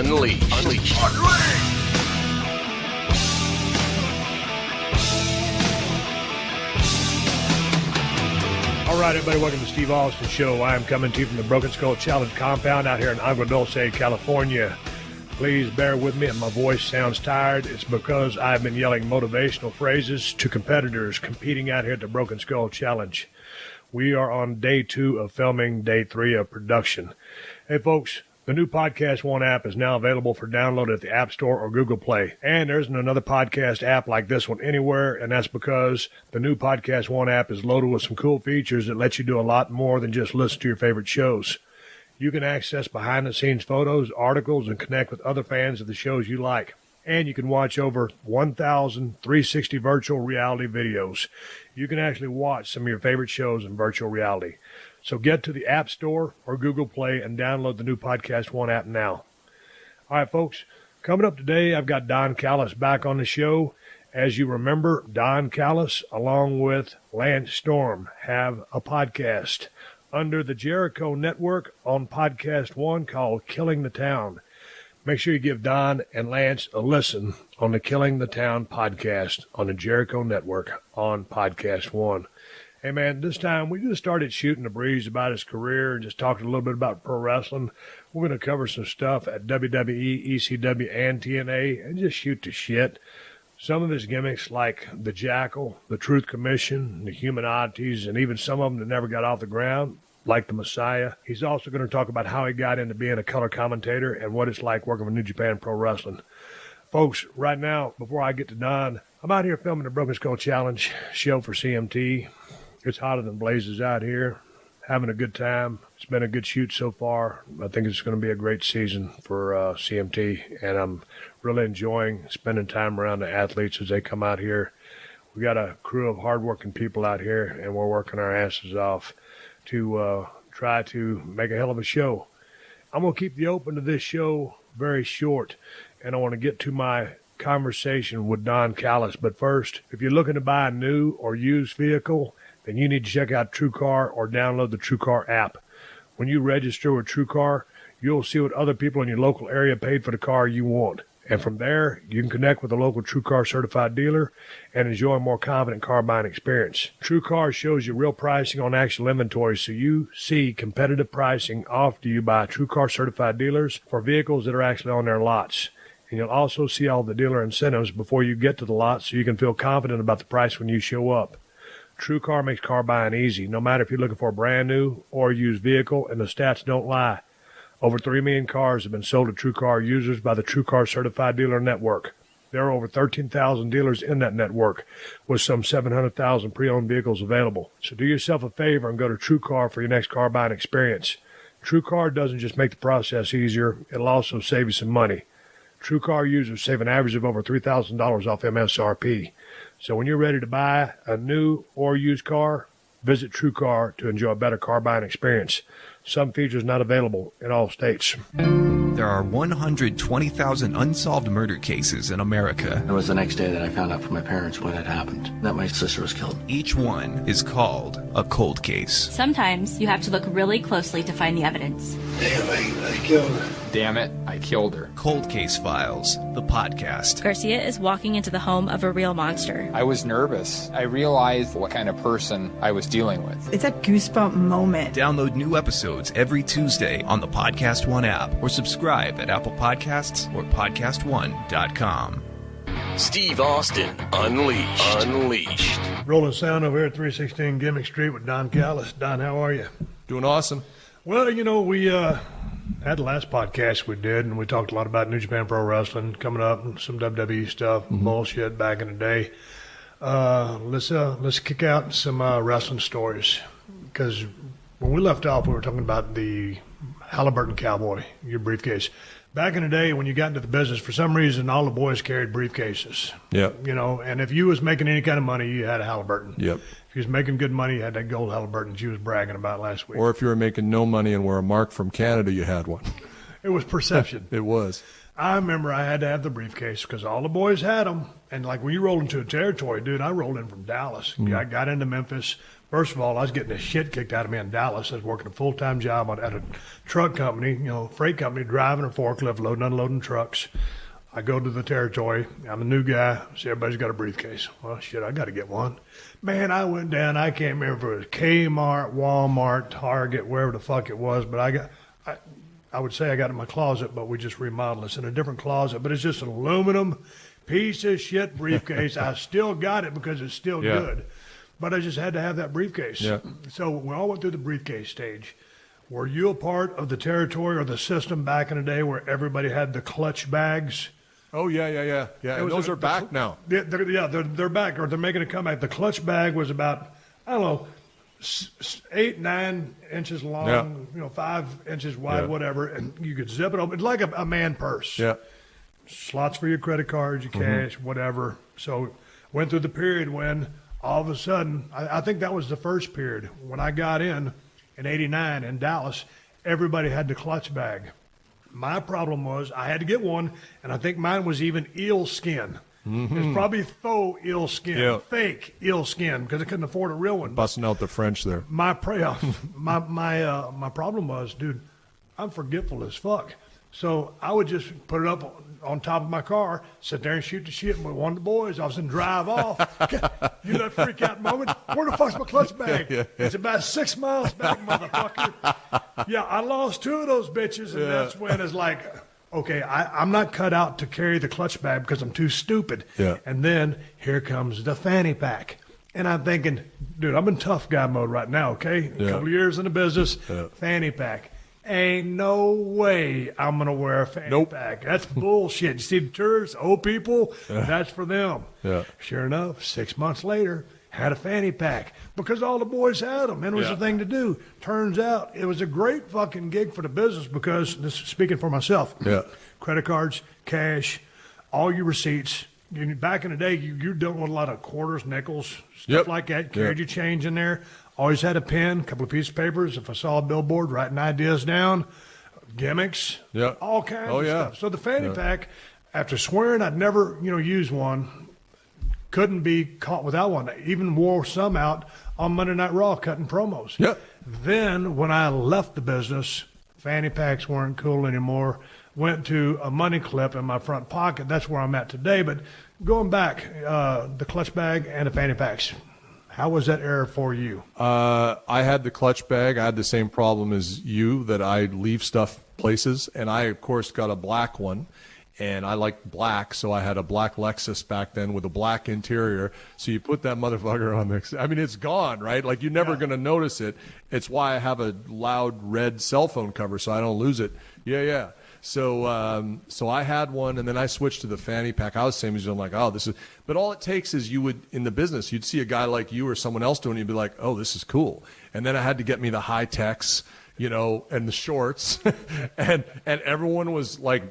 Unleashed. All right, everybody, welcome to Steve Austin Show. I am coming to you from the Broken Skull Challenge compound out here in Agua Dulce, California. Please bear with me if my voice sounds tired. It's because I've been yelling motivational phrases to competitors competing out here at the Broken Skull Challenge. We are on day 2 of filming, day 3 of production. Hey, folks, the new Podcast One app is now available for download at the App Store or Google Play. And there isn't another podcast app like this one anywhere, and that's because the new Podcast One app is loaded with some cool features that let you do a lot more than just listen to your favorite shows. You can access behind-the-scenes photos, articles, and connect with other fans of the shows you like. And you can watch over 1,360 virtual reality videos. You can actually watch some of your favorite shows in virtual reality. So get to the App Store or Google Play and download the new Podcast One app now. All right, folks, coming up today, I've got Don Callis back on the show. As you remember, Don Callis, along with Lance Storm, have a podcast under the Jericho Network on Podcast One called Killing the Town. Make sure you give Don and Lance a listen on the Killing the Town podcast on the Jericho Network on Podcast One. Hey, man, this time we just started shooting the breeze about his career and just talking a little bit about pro wrestling. We're going to cover some stuff at WWE, ECW, and TNA and just shoot the shit. Some of his gimmicks like the Jackal, the Truth Commission, the Human Oddities, and even some of them that never got off the ground, like the Messiah. He's also going to talk about how he got into being a color commentator and what it's like working with New Japan Pro Wrestling. Folks, right now, before I get to Don, I'm out here filming the Broken Skull Challenge show for CMT. It's hotter than blazes out here. Having a good time. It's been a good shoot so far. I think it's going to be a great season for CMT, and I'm really enjoying spending time around the athletes as they come out here. We got a crew of hardworking people out here, and we're working our asses off to try to make a hell of a show. I'm going to keep the open to this show very short, and I want to get to my conversation with Don Callis. But first, if you're looking to buy a new or used vehicle, then you need to check out TrueCar or download the TrueCar app. When you register with TrueCar, you'll see what other people in your local area paid for the car you want. And from there, you can connect with a local TrueCar certified dealer and enjoy a more confident car buying experience. TrueCar shows you real pricing on actual inventory, so you see competitive pricing offered to you by TrueCar certified dealers for vehicles that are actually on their lots. And you'll also see all the dealer incentives before you get to the lot, so you can feel confident about the price when you show up. TrueCar makes car buying easy, no matter if you're looking for a brand new or used vehicle, and the stats don't lie. Over 3 million cars have been sold to TrueCar users by the TrueCar Certified Dealer Network. There are over 13,000 dealers in that network, with some 700,000 pre-owned vehicles available. So do yourself a favor and go to TrueCar for your next car buying experience. TrueCar doesn't just make the process easier, it'll also save you some money. TrueCar users save an average of over $3,000 off MSRP. So when you're ready to buy a new or used car, visit TrueCar to enjoy a better car buying experience. Some features not available in all states. There are 120,000 unsolved murder cases in America. It was the next day that I found out from my parents what had happened, that my sister was killed. Each one is called a cold case. Sometimes you have to look really closely to find the evidence. Damn, I killed her. Damn it, I killed her. Cold Case Files, the podcast. Garcia is walking into the home of a real monster. I was nervous. I realized what kind of person I was dealing with. It's a goosebump moment. Download new episodes every Tuesday on the Podcast One app or subscribe at Apple Podcasts or podcastone.com. Steve Austin, Unleashed. Rolling sound over here at 316 Gimmick Street with Don Callis. Don, how are you? Doing awesome. Well, you know, we had the last podcast we did, and we talked a lot about New Japan Pro Wrestling coming up and some WWE stuff, bullshit back in the day. Let's kick out some wrestling stories, because when we left off, we were talking about the Halliburton Cowboy, your briefcase. Back in the day, when you got into the business, for some reason, all the boys carried briefcases. Yep. You know, and if you was making any kind of money, you had a Halliburton. Yep. If you was making good money, you had that gold Halliburton she was bragging about last week. Or if you were making no money and were a mark from Canada, you had one. It was perception. It was. I remember I had to have the briefcase because all the boys had them. And like when you roll into a territory, dude, I rolled in from Dallas. I got into Memphis. First of all, I was getting the shit kicked out of me in Dallas. I was working a full-time job at a truck company, freight company, driving a forklift, loading, unloading trucks. I go to the territory. I'm a new guy. See, everybody's got a briefcase. Well, shit, I got to get one. Man, I went down. I can't remember if it was Kmart, Walmart, Target, wherever the fuck it was. But I would say I got it in my closet, but we just remodeled it. It's in a different closet. But it's just an aluminum piece of shit briefcase. I still got it because it's still good. But I just had to have that briefcase. Yeah. So we all went through the briefcase stage. Were you a part of the territory or the system back in the day where everybody had the clutch bags? Oh, yeah. And those are back now. They're back, or they're making a comeback. The clutch bag was about, I don't know, 8-9 inches long, 5 inches wide, whatever, and you could zip it open. It's like a man purse. Yeah. Slots for your credit cards, your cash, whatever. So went through the period when all of a sudden, I think that was the first period. When I got in '89 in Dallas, everybody had the clutch bag. My problem was I had to get one, and I think mine was even eel skin. It's probably faux eel skin, fake eel skin, because I couldn't afford a real one. Busting out the French there. My problem was, dude, I'm forgetful as fuck. So I would just put it up on top of my car, sit there and shoot the shit with one of the boys. I was going to drive off. You know that freak out moment? Where the fuck's my clutch bag? It's about 6 miles back, motherfucker. Yeah, I lost 2 of those bitches, and that's when it's like, okay, I'm not cut out to carry the clutch bag because I'm too stupid. Yeah. And then here comes the fanny pack. And I'm thinking, dude, I'm in tough guy mode right now, okay? A couple of years in the business, fanny pack. Ain't no way I'm going to wear a fanny pack. That's bullshit. You see the tourists, old people, that's for them. Yeah. Sure enough, 6 months later, had a fanny pack because all the boys had them, and it was the thing to do. Turns out it was a great fucking gig for the business because, this is speaking for myself, credit cards, cash, all your receipts. Back in the day, you're dealing with a lot of quarters, nickels, stuff like that. Carried your change in there. Always had a pen, a couple of pieces of papers. If I saw a billboard, writing ideas down, gimmicks, all kinds of stuff. So the fanny pack, after swearing I'd never, use one, couldn't be caught without one. I even wore some out on Monday Night Raw cutting promos. Then when I left the business, fanny packs weren't cool anymore. Went to a money clip in my front pocket. That's where I'm at today. But going back, the clutch bag and the fanny packs. How was that era for you? I had the clutch bag. I had the same problem as you, that I leave stuff places. And I, of course, got a black one. And I liked black, so I had a black Lexus back then with a black interior. So you put that motherfucker on there. I mean, it's gone, right? Like, you're never going to notice it. It's why I have a loud red cell phone cover so I don't lose it. Yeah. So I had one, and then I switched to the fanny pack. I was the same as you. I'm like, oh, this is. But all it takes is in the business, you'd see a guy like you or someone else doing it, you'd be like, oh, this is cool. And then I had to get me the high techs, and the shorts, and everyone was like,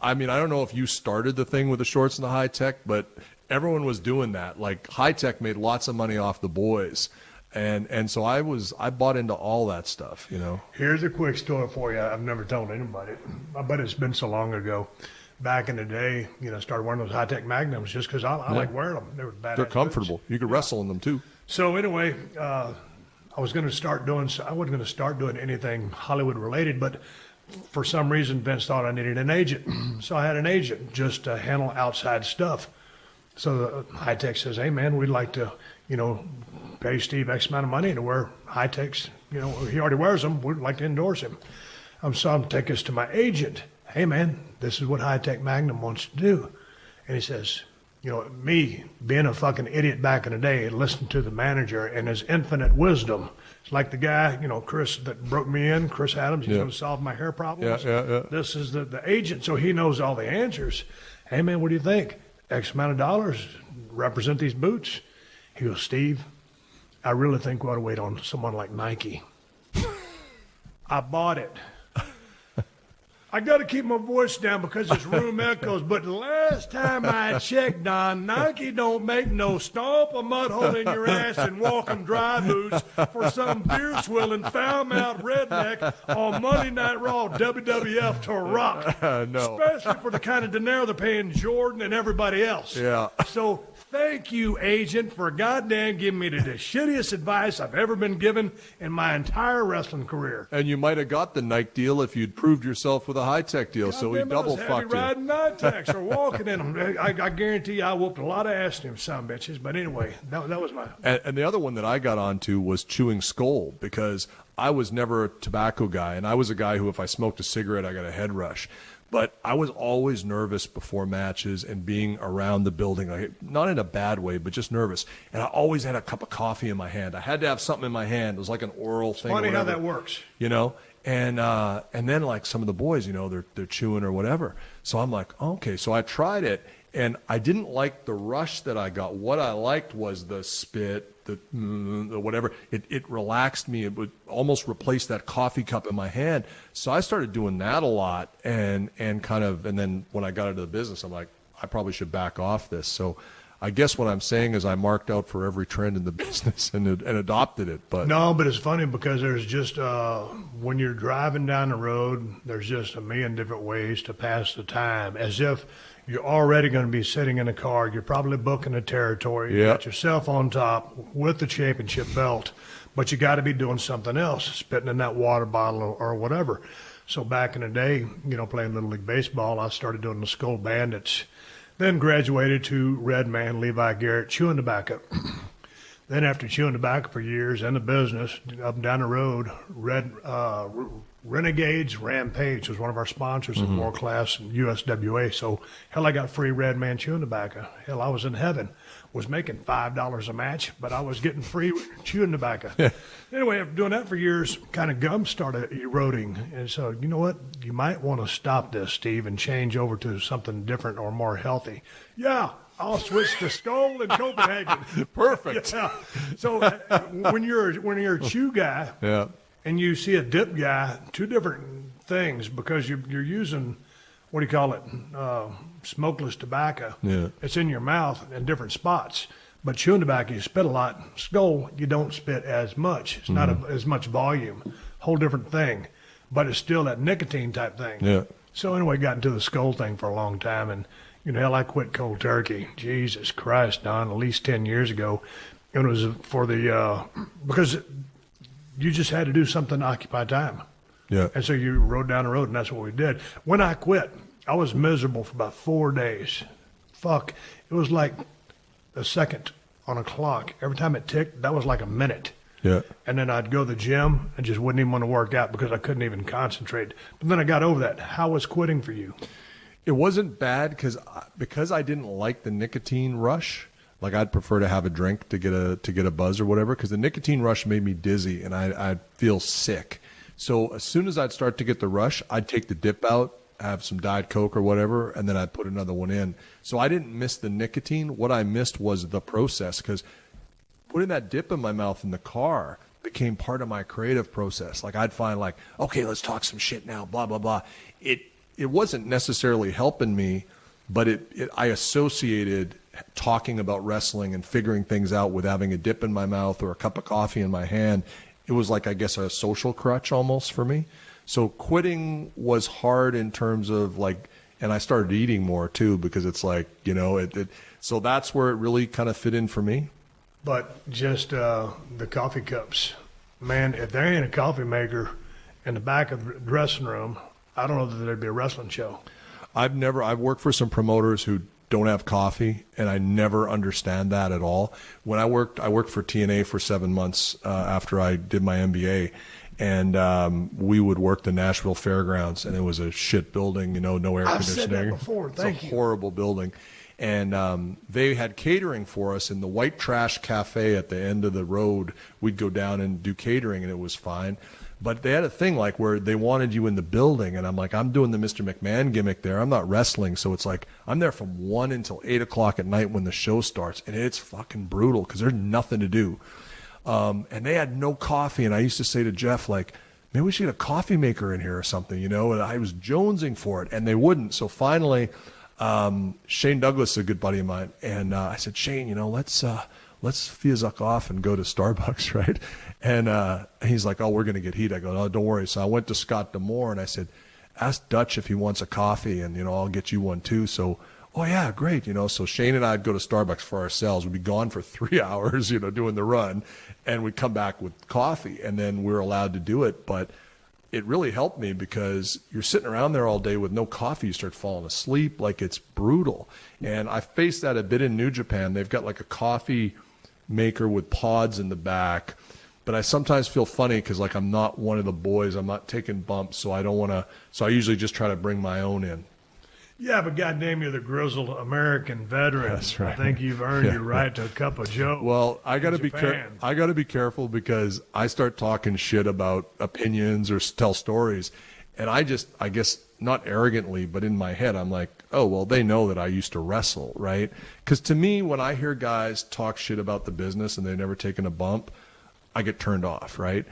I mean, I don't know if you started the thing with the shorts and the high tech, but everyone was doing that. Like, high tech made lots of money off the boys. And so I bought into all that stuff, Here's a quick story for you. I've never told anybody, but it's been so long ago. Back in the day, started wearing those high-tech Magnums just because I like wearing them. They were badass. They're comfortable. Boots. You could wrestle in them too. So anyway, I wasn't going to start doing anything Hollywood related, but for some reason Vince thought I needed an agent. So I had an agent just to handle outside stuff. So the high tech says, hey man, we'd like to, pay Steve X amount of money to wear high techs. He already wears them. We'd like to endorse him. So I'm taking this to my agent. Hey man, this is what High Tech Magnum wants to do. And he says, me being a fucking idiot back in the day, listening to the manager and his infinite wisdom. It's like the guy, Chris that broke me in, Chris Adams, he's going to solve my hair problems. This is the agent, so he knows all the answers. Hey man, what do you think? X amount of dollars represent these boots. He goes, Steve, I really think we ought to wait on someone like Nike. I bought it. I got to keep my voice down because this room echoes, but last last time I checked, Don, Nike don't make no stomp a mud hole in your ass and walk 'em dry boots for some beer-swilling, foul-mouthed redneck on Monday Night Raw WWF to rock. No. Especially for the kind of dinero they're paying Jordan and everybody else. Yeah. So thank you, agent, for goddamn giving me the shittiest advice I've ever been given in my entire wrestling career. And you might have got the Nike deal if you'd proved yourself with a high-tech deal, so he double fucked you. Riding Nike or walking in them. I guarantee you I whooped a lot of ass in them son bitches. But anyway, that was my... And the other one that I got onto was chewing skull, because I was never a tobacco guy, and I was a guy who, if I smoked a cigarette, I got a head rush. But I was always nervous before matches and being around the building, like, not in a bad way, but just nervous. And I always had a cup of coffee in my hand. I had to have something in my hand. It was like an oral thing. Funny how that works. You know? And then, like, some of the boys, you know, they're chewing or whatever. So I'm like, okay. So I tried it, and I didn't like the rush that I got. What I liked was the spit, the whatever. It relaxed me. It would almost replace that coffee cup in my hand. So I started doing that a lot, and then when I got into the business, I'm like, I probably should back off this. So I guess what I'm saying is I marked out for every trend in the business and adopted it. But no, but it's funny because there's just when you're driving down the road, there's just a million different ways to pass the time. As if you're already going to be sitting in a car, you're probably booking a territory, you got yourself on top with the championship belt, but you got to be doing something else, spitting in that water bottle or whatever. So back in the day, you know, playing Little League Baseball, I started doing the Skull Bandits. Then graduated to Red Man, Levi Garrett, chewing tobacco. Then after chewing tobacco for years in the business, up and down the road, Renegades Rampage was one of our sponsors in World Class and USWA. So, hell, I got free Red Man chewing tobacco. Hell, I was in heaven. Was making $5 a match, but I was getting free chewing tobacco. Anyway, after doing that for years, kind of gum started eroding. And so, you know what? You might want to stop this, Steve, and change over to something different or more healthy. Yeah, I'll switch to Skull in Copenhagen. Perfect. Yeah. So when you're a chew guy and you see a dip guy, two different things, because you're using, what do you call it, smokeless tobacco. Yeah. It's in your mouth in different spots. But chewing tobacco, you spit a lot. Skull, you don't spit as much. It's not as much volume. Whole different thing. But it's still that nicotine type thing. Yeah. So anyway, got into the Skull thing for a long time. And, you know, hell, I quit cold turkey. Jesus Christ, Don, at least 10 years ago. And it was for the, because you just had to do something to occupy time. Yeah. And so you rode down the road, and that's what we did. When I quit, I was miserable for about 4 days. Fuck. It was like a second on a clock. Every time it ticked, that was like a minute. Yeah. And then I'd go to the gym and just wouldn't even want to work out because I couldn't even concentrate. But then I got over that. How was quitting for you? It wasn't bad because I didn't like the nicotine rush. Like, I'd prefer to have a drink to get a buzz or whatever, because the nicotine rush made me dizzy and I'd feel sick. So as soon as I'd start to get the rush, I'd take the dip out, have some Diet Coke or whatever, and then I'd put another one in. So I didn't miss the nicotine. What I missed was the process, because putting that dip in my mouth in the car became part of my creative process. Like, I'd find, like, okay, let's talk some shit now, blah, blah, blah. It wasn't necessarily helping me, but I associated talking about wrestling and figuring things out with having a dip in my mouth or a cup of coffee in my hand. It was like, I guess, a social crutch almost for me. So quitting was hard in terms of, like, and I started eating more too, because it's like, you know, so that's where it really kind of fit in for me. But just the coffee cups. Man, if there ain't a coffee maker in the back of the dressing room, I don't know that there'd be a wrestling show. I've worked for some promoters who don't have coffee, and I never understand that at all. When I worked for TNA for 7 months after I did my MBA, and we would work the Nashville Fairgrounds, and it was a shit building, you know, no air conditioning. I've said that before. Thank you. It's a horrible building. And they had catering for us in the White Trash Cafe at the end of the road. We'd go down and do catering, and it was fine. But they had a thing like where they wanted you in the building, and I'm like, I'm doing the Mr. McMahon gimmick there. I'm not wrestling, so it's like I'm there from 1 until 8 o'clock at night when the show starts, and it's fucking brutal because there's nothing to do. And they had no coffee, and I used to say to Jeff, like, maybe we should get a coffee maker in here or something, you know, and I was jonesing for it, and they wouldn't. So finally, Shane Douglas, a good buddy of mine, and I said, Shane, let's fizzuck off and go to Starbucks, right? And he's like, oh, we're going to get heat. I go, oh, don't worry. So I went to Scott D'Amore and I said, ask Dutch if he wants a coffee, and I'll get you one too. So, oh yeah, great. So Shane and I'd go to Starbucks for ourselves. We'd be gone for 3 hours, doing the run, and we'd come back with coffee, and then we're allowed to do it. But it really helped me because you're sitting around there all day with no coffee. You start falling asleep. Like, it's brutal. And I faced that a bit in New Japan. They've got like a coffee maker with pods in the back. But I sometimes feel funny because, like, I'm not one of the boys. I'm not taking bumps, so I don't want to. So I usually just try to bring my own in. Yeah, but goddamn, you're the grizzled American veteran. That's right. I think you've earned your right to a cup of Joe. Well, I got to be careful because I start talking shit about opinions or tell stories, and I guess not arrogantly, but in my head, I'm like, oh well, they know that I used to wrestle, right? Because to me, when I hear guys talk shit about the business and they've never taken a bump, I get turned off, right?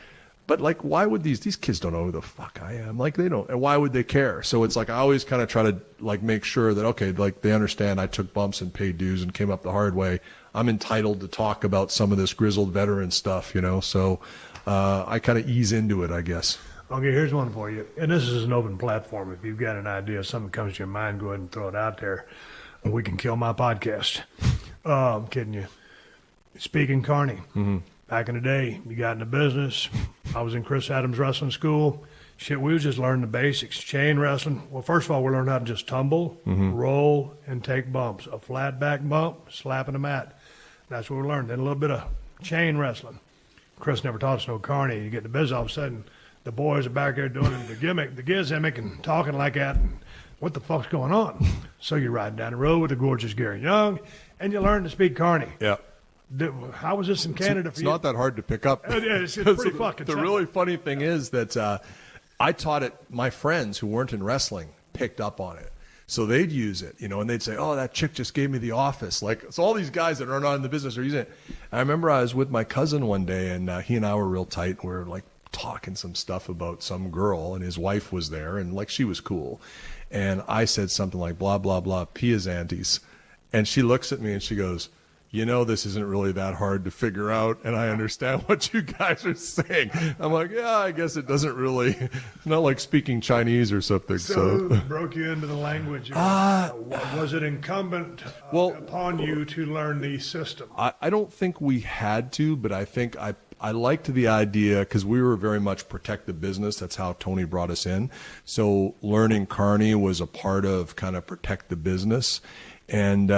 But like, why would these kids don't know who the fuck I am? Like, they don't, and why would they care? So it's like, I always kind of try to like make sure that, okay, like they understand I took bumps and paid dues and came up the hard way. I'm entitled to talk about some of this grizzled veteran stuff, So I kind of ease into it, I guess. Okay, here's one for you. And this is an open platform. If you've got an idea, something comes to your mind, go ahead and throw it out there. Or we can kill my podcast. I'm kidding you. Speaking Carney. Mm-hmm. Back in the day, you got in the business. I was in Chris Adams Wrestling School. Shit, we was just learning the basics. Chain wrestling. Well, first of all, we learned how to just tumble, roll, and take bumps. A flat back bump, slapping the mat. That's what we learned. Then a little bit of chain wrestling. Chris never taught us no Carney. You get in the business, all of a sudden, the boys are back there doing the gimmick, the gizmic, and talking like that. And what the fuck's going on? So you're riding down the road with the gorgeous Gary Young, and you learn to speak Carney. Yeah. How was this in Canada for you? It's not that hard to pick up. It's pretty fucking The really funny thing is that I taught it, my friends who weren't in wrestling picked up on it. So they'd use it, and they'd say, oh, that chick just gave me the office. Like, so all these guys that are not in the business are using it. I remember I was with my cousin one day, and he and I were real tight. And we were like talking some stuff about some girl, and his wife was there, and like she was cool. And I said something like, blah, blah, blah, Piazantes. And she looks at me and she goes, this isn't really that hard to figure out, and I understand what you guys are saying. I'm like, yeah, I guess it doesn't really, it's not like speaking Chinese or something. So broke you into the language. Was it incumbent upon you to learn the system? I don't think we had to, but I think I liked the idea because we were very much protect the business. That's how Tony brought us in. So learning Carney was a part of kind of protect the business. And,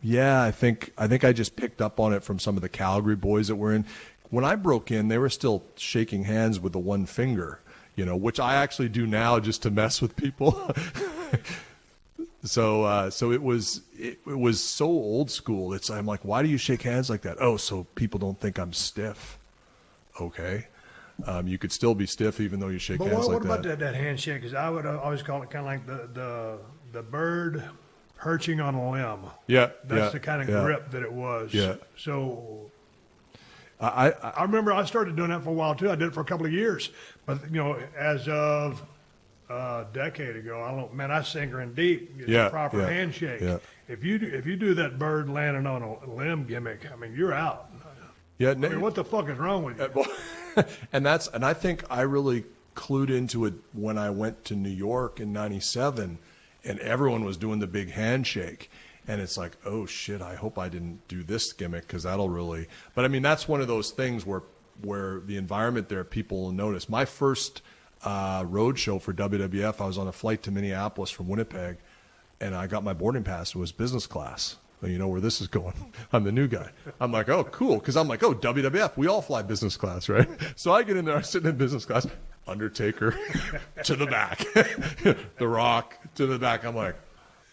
yeah, I think I just picked up on it from some of the Calgary boys that were in. When I broke in, they were still shaking hands with the one finger, which I actually do now just to mess with people. So it was so old school. I'm like, why do you shake hands like that? Oh, so people don't think I'm stiff. Okay. You could still be stiff even though you shake hands like that. But what about that handshake? Because I would always call it kind of like the bird perching on a limb. Yeah. That's the kind of grip that it was. Yeah. So I remember I started doing that for a while too. I did it for a couple of years. But, as of a decade ago, I sink her in deep. Get a proper handshake. Yeah. If you do that bird landing on a limb gimmick, you're out. Yeah. What the fuck is wrong with you? And I think I really clued into it when I went to New York in '97. And everyone was doing the big handshake. And it's like, oh, shit, I hope I didn't do this gimmick because that'll really – but, that's one of those things where the environment there, people will notice. My first road show for WWF, I was on a flight to Minneapolis from Winnipeg, and I got my boarding pass. It was business class. So you know where this is going. I'm the new guy. I'm like, oh, cool, because I'm like, oh, WWF, we all fly business class, right? So I get in there, I'm sitting in business class. Undertaker to the back, The Rock to the back. I'm like,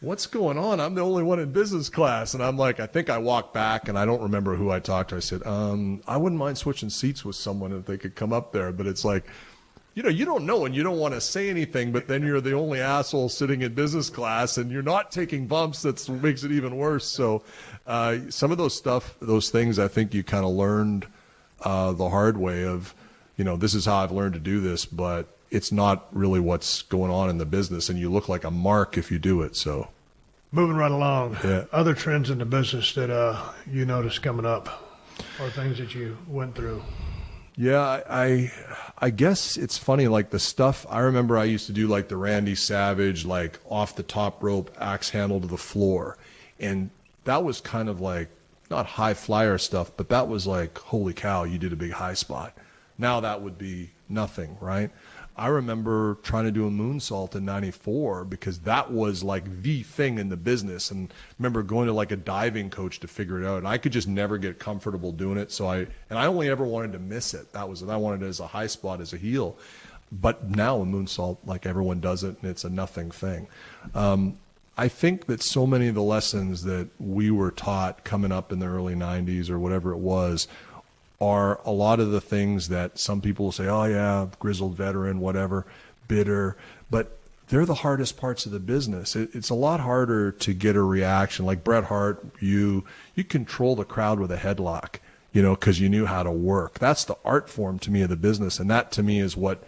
what's going on? I'm the only one in business class. And I'm like, I think I walked back and I don't remember who I talked to. I said, I wouldn't mind switching seats with someone if they could come up there. But it's like, you don't know and you don't want to say anything, but then you're the only asshole sitting in business class and you're not taking bumps. That makes it even worse. So some of those things, I think you kind of learned the hard way of, this is how I've learned to do this, but it's not really what's going on in the business, and you look like a mark if you do it. So Moving right along. Yeah. Other trends in the business that you noticed coming up, or things that you went through. Yeah, I guess it's funny, like the stuff I remember I used to do, like the Randy Savage, like off the top rope, axe handle to the floor. And that was kind of like, not high flyer stuff, but that was like, holy cow, you did a big high spot. Now that would be nothing, right? I remember trying to do a moonsault in '94 because that was like the thing in the business. And I remember going to like a diving coach to figure it out. And I could just never get comfortable doing it. So I only ever wanted to miss it. I wanted it as a high spot, as a heel. But now a moonsault, like everyone does it, and it's a nothing thing. I think that so many of the lessons that we were taught coming up in the early 90s or whatever it was are a lot of the things that some people will say, oh yeah, grizzled veteran, whatever, bitter, but they're the hardest parts of the business. It's a lot harder to get a reaction. Like Bret Hart, you control the crowd with a headlock, because you knew how to work. That's the art form to me of the business, and that to me is what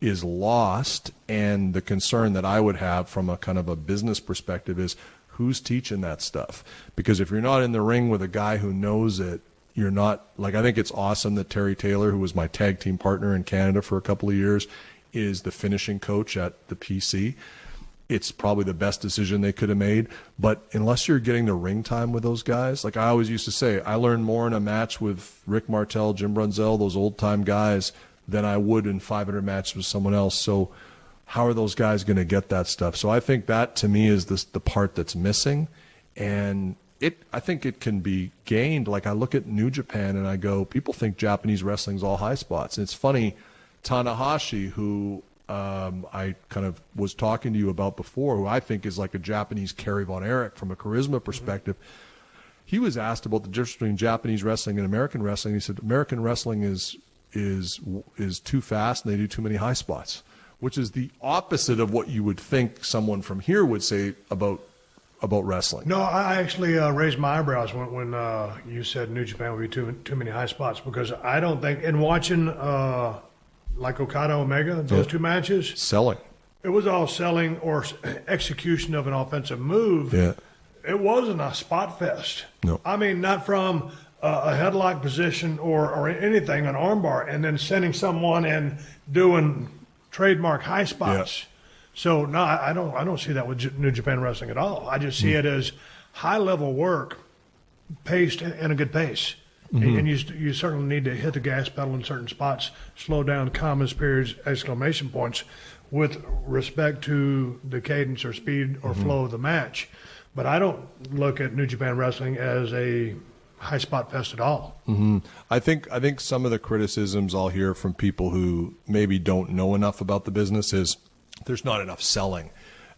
is lost. And the concern that I would have from a kind of a business perspective is who's teaching that stuff? Because if you're not in the ring with a guy who knows it, you're not, like, I think it's awesome that Terry Taylor, who was my tag team partner in Canada for a couple of years, is the finishing coach at the PC. It's probably the best decision they could have made. But unless you're getting the ring time with those guys, like I always used to say, I learned more in a match with Rick Martel, Jim Brunzell, those old time guys, than I would in 500 matches with someone else. So how are those guys going to get that stuff? So I think that to me is the part that's missing. And I think it can be gained. Like I look at New Japan and I go, people think Japanese wrestling's all high spots. And it's funny, Tanahashi, who I kind of was talking to you about before, who I think is like a Japanese Kerry Von Erich from a charisma perspective. He was asked about the difference between Japanese wrestling and American wrestling. He said American wrestling is too fast and they do too many high spots, which is the opposite of what you would think someone from here would say about wrestling. No, I actually raised my eyebrows when you said New Japan would be too many high spots, because I don't think, in watching like Okada Omega, those two matches, selling, it was all selling or execution of an offensive move. Yeah. It wasn't a spot fest. No. I mean, not from a headlock position or anything, an armbar, and then sending someone and doing trademark high spots. Yeah. So no, I don't see that with New Japan Wrestling at all. I just see it as high level work, paced in a good pace. Mm-hmm. And you certainly need to hit the gas pedal in certain spots, slow down, commas, periods, exclamation points, with respect to the cadence or speed or flow of the match. But I don't look at New Japan Wrestling as a high spot fest at all. Mm-hmm. I think some of the criticisms I'll hear from people who maybe don't know enough about the business is there's not enough selling.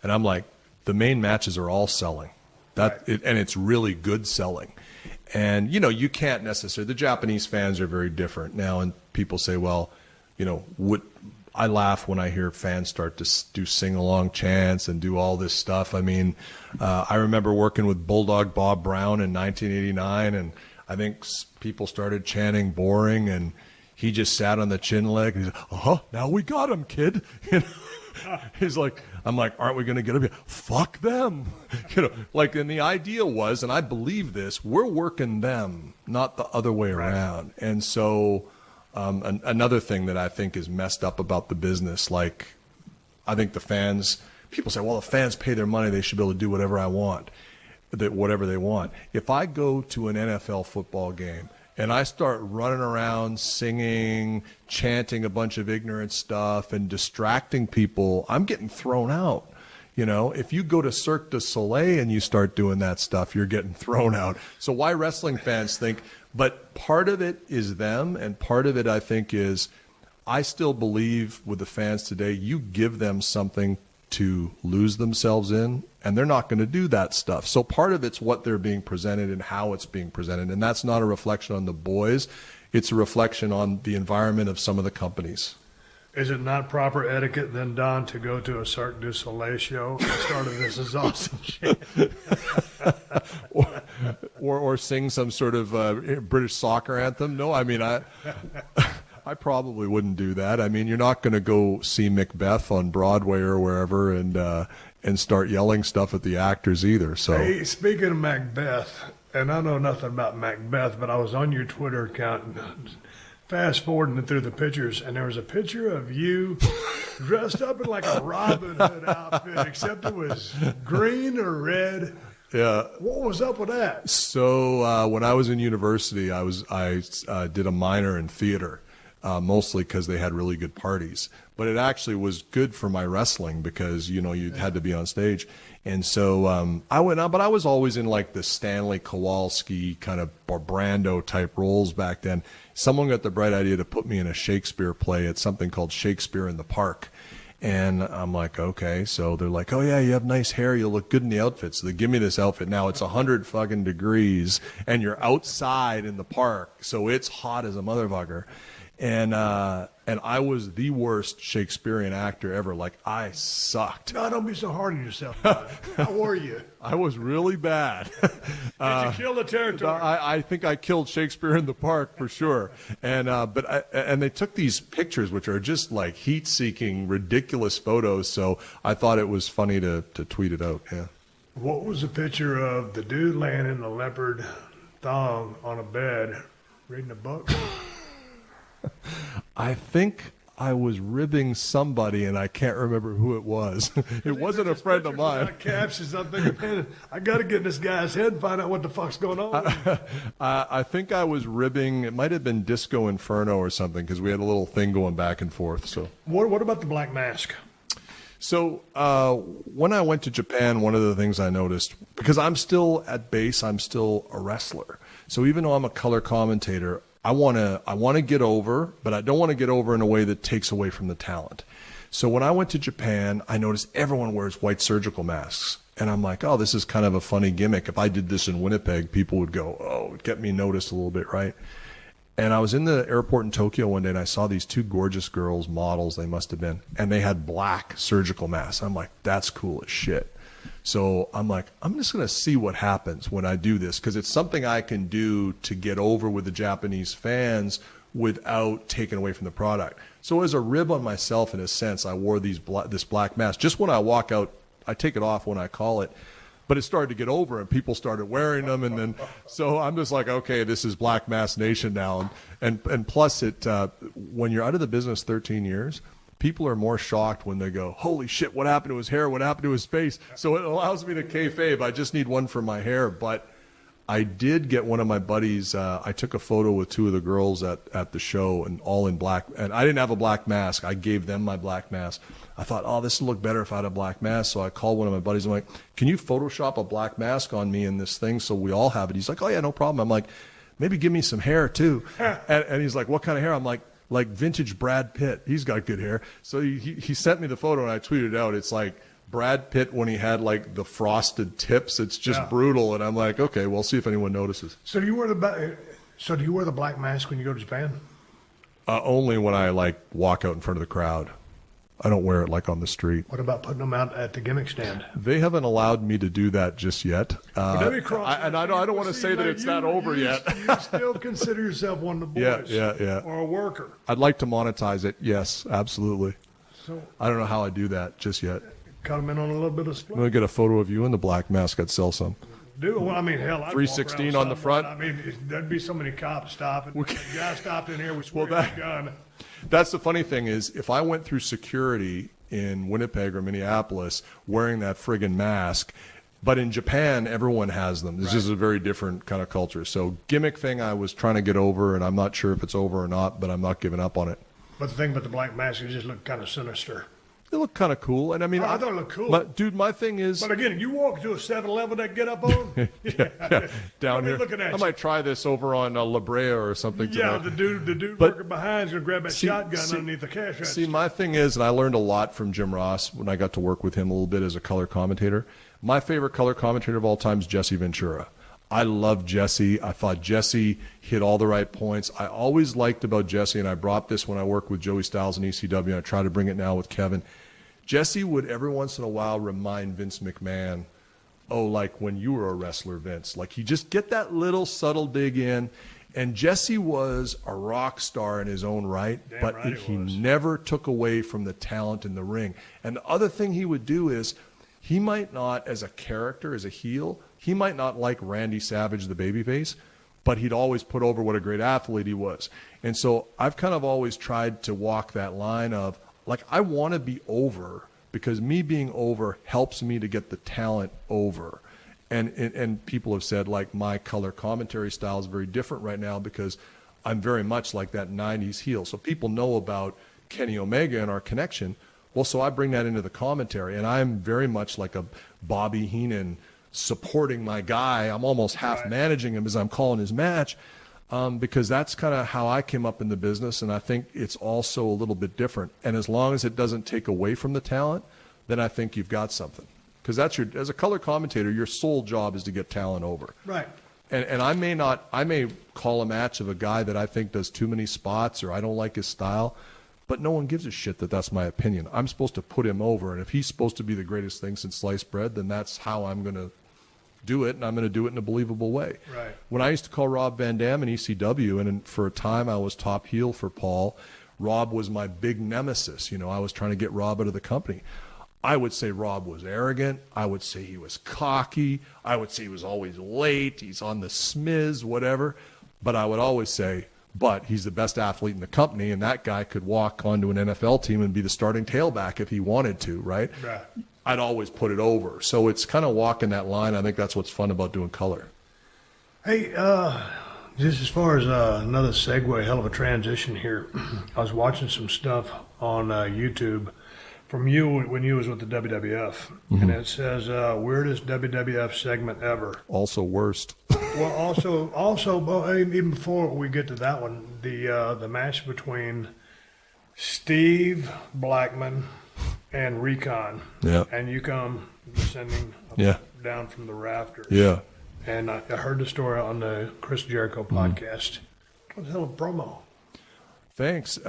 And I'm like, the main matches are all selling. And it's really good selling. And, you can't necessarily, the Japanese fans are very different now. And people say, well, I laugh when I hear fans start to do sing-along chants and do all this stuff. I mean, I remember working with Bulldog Bob Brown in 1989, and I think people started chanting boring, and he just sat on the chin leg. And he's like, now we got him, kid. He's like, I'm like, aren't we going to get him? Fuck them. And the idea was, and I believe this, we're working them, not the other way around. And so another thing that I think is messed up about the business, like I think the fans, people say, well, the fans pay their money, they should be able to do whatever whatever they want. If I go to an NFL football game and I start running around singing, chanting a bunch of ignorant stuff and distracting people, I'm getting thrown out. If you go to Cirque du Soleil and you start doing that stuff, you're getting thrown out. So why wrestling fans think, but part of it is them, and part of it I think is, I still believe with the fans today, you give them something to lose themselves in, and they're not going to do that stuff. So part of it's what they're being presented and how it's being presented, and that's not a reflection on the boys. It's a reflection on the environment of some of the companies. Is it not proper etiquette then, Don, to go to a Cirque du Soleil show and start of This Is Awesome shit? or sing some sort of British soccer anthem? No, I mean, I probably wouldn't do that. I mean, you're not going to go see Macbeth on Broadway or wherever and and start yelling stuff at the actors either. So Hey, speaking of Macbeth, and I know nothing about Macbeth, but I was on your Twitter account and fast forwarding through the pictures, and there was a picture of you dressed up in like a Robin Hood outfit, except it was green or red. yeah. What was up with that? So when I was in university, I did a minor in theater, mostly because they had really good parties. But it actually was good for my wrestling because you had to be on stage, and so I went on. But I was always in like the Stanley Kowalski kind of Brando type roles back then. Someone got the bright idea to put me in a Shakespeare play at something called Shakespeare in the Park. And I'm like, okay. So they're like, oh yeah, you have nice hair. You'll look good in the outfit. So they give me this outfit. Now it's 100 fucking degrees and you're outside in the park. So it's hot as a motherfucker. And I was the worst Shakespearean actor ever. Like, I sucked. No, don't be so hard on yourself, man. How were you? I was really bad. Did you kill the territory? I think I killed Shakespeare in the Park for sure. And and they took these pictures, which are just like heat-seeking, ridiculous photos. So I thought it was funny to tweet it out. Yeah. What was the picture of the dude laying in a leopard thong on a bed reading a book? I think I was ribbing somebody, and I can't remember who it was. It wasn't a friend of mine. Captions. I'm thinking, man, I got to get in this guy's head and find out what the fuck's going on. I think I was ribbing. It might have been Disco Inferno or something because we had a little thing going back and forth. So what about the Black Mask? So when I went to Japan, one of the things I noticed, because I'm still at base, I'm still a wrestler. So even though I'm a color commentator, I want to get over, but I don't want to get over in a way that takes away from the talent. So when I went to Japan, I noticed everyone wears white surgical masks. And I'm like, oh, this is kind of a funny gimmick. If I did this in Winnipeg, people would go, oh, it would get me noticed a little bit, right? And I was in the airport in Tokyo one day, and I saw these two gorgeous girls, models, they must have been, and they had black surgical masks. I'm like, that's cool as shit. So I'm like, I'm just going to see what happens when I do this, because it's something I can do to get over with the Japanese fans without taking away from the product. So as a rib on myself, in a sense, I wore this black mask. Just when I walk out, I take it off when I call it. But it started to get over, and people started wearing them, and then so I'm just like, okay, this is Black Mask Nation now, and plus when you're out of the business 13 years, people are more shocked when they go, holy shit, what happened to his hair? What happened to his face? So it allows me to kayfabe. I just need one for my hair, but I did get one of my buddies. I took a photo with two of the girls at the show, and all in black, and I didn't have a black mask. I gave them my black mask. I thought, oh, this would look better if I had a black mask. So I called one of my buddies. I'm like, can you Photoshop a black mask on me in this thing so we all have it? He's like, oh, yeah, no problem. I'm like, maybe give me some hair, too. And he's like, what kind of hair? I'm like vintage Brad Pitt. He's got good hair. So he sent me the photo, and I tweeted it out. It's like Brad Pitt when he had, like, the frosted tips. It's just brutal. And I'm like, okay, we'll see if anyone notices. So do you wear the black mask when you go to Japan? Only when I, like, walk out in front of the crowd. I don't wear it like on the street. What about putting them out at the gimmick stand? They haven't allowed me to do that just yet. I don't want to say that it's not over yet. You still consider yourself one of the boys? Yeah. Or a worker? I'd like to monetize it. Yes, absolutely. So I don't know how I do that just yet. Cut them in on a little bit of I'm split. going to get a photo of you in the black mask. I'd sell some. Well, I mean, hell, I'd 316 walk on the front. I mean, there'd be so many cops stopping. The guy stopped in here with a gun. That's the funny thing is, if I went through security in Winnipeg or Minneapolis wearing that friggin' mask, but in Japan, everyone has them. This is a very different kind of culture. So gimmick thing I was trying to get over, and I'm not sure if it's over or not, but I'm not giving up on it. But the thing about the black mask, it just looked kind of sinister. They look kind of cool, and I mean, I thought it looked cool. Dude, my thing is. But again, you walk to a 7-Eleven that get up on. Down here. Looking at I might try this over on La Brea or something. Yeah, tonight. the dude working behind is gonna grab that shotgun underneath the cash register. See, my thing is, and I learned a lot from Jim Ross when I got to work with him a little bit as a color commentator. My favorite color commentator of all time is Jesse Ventura. I love Jesse. I thought Jesse hit all the right points. I always liked about Jesse, and I brought this when I worked with Joey Styles in ECW, and I try to bring it now with Kevin. Jesse would every once in a while remind Vince McMahon, oh, like when you were a wrestler, Vince. Like, he just get that little subtle dig in. And Jesse was a rock star in his own right, but he never took away from the talent in the ring. And the other thing he would do is he might not, as a character, as a heel, he might not like Randy Savage, the babyface, but he'd always put over what a great athlete he was. And so I've kind of always tried to walk that line of, like, I want to be over because me being over helps me to get the talent over. And people have said, like, my color commentary style is very different right now because I'm very much like that 90s heel. So people know about Kenny Omega and our connection. Well, so I bring that into the commentary, and I'm very much like a Bobby Heenan supporting my guy. I'm almost half managing him as I'm calling his match because that's kind of how I came up in the business, and I think it's also a little bit different. And as long as it doesn't take away from the talent, then I think you've got something. Because that's as a color commentator, your sole job is to get talent over. Right. And I may call a match of a guy that I think does too many spots or I don't like his style, but no one gives a shit that that's my opinion. I'm supposed to put him over, and if he's supposed to be the greatest thing since sliced bread, then that's how I'm going to do it, and I'm going to do it in a believable way. Right. When I used to call Rob Van Dam in ECW, and for a time I was top heel for Paul, Rob was my big nemesis. You know, I was trying to get Rob out of the company. I would say Rob was arrogant. I would say he was cocky. I would say he was always late. He's on the smiz, whatever. But I would always say, but he's the best athlete in the company, and that guy could walk onto an NFL team and be the starting tailback if he wanted to, right? Right. I'd always put it over. So it's kind of walking that line. I think that's what's fun about doing color. Hey, just as far as another segue, hell of a transition here. I was watching some stuff on YouTube from you when you was with the WWF, and it says weirdest WWF segment ever. Also worst. Well, also, even before we get to that one, the match between Steve Blackman and Recon, and you come descending down from the rafters. Yeah. And I heard the story on the Chris Jericho podcast. What the hell of a promo? Thanks.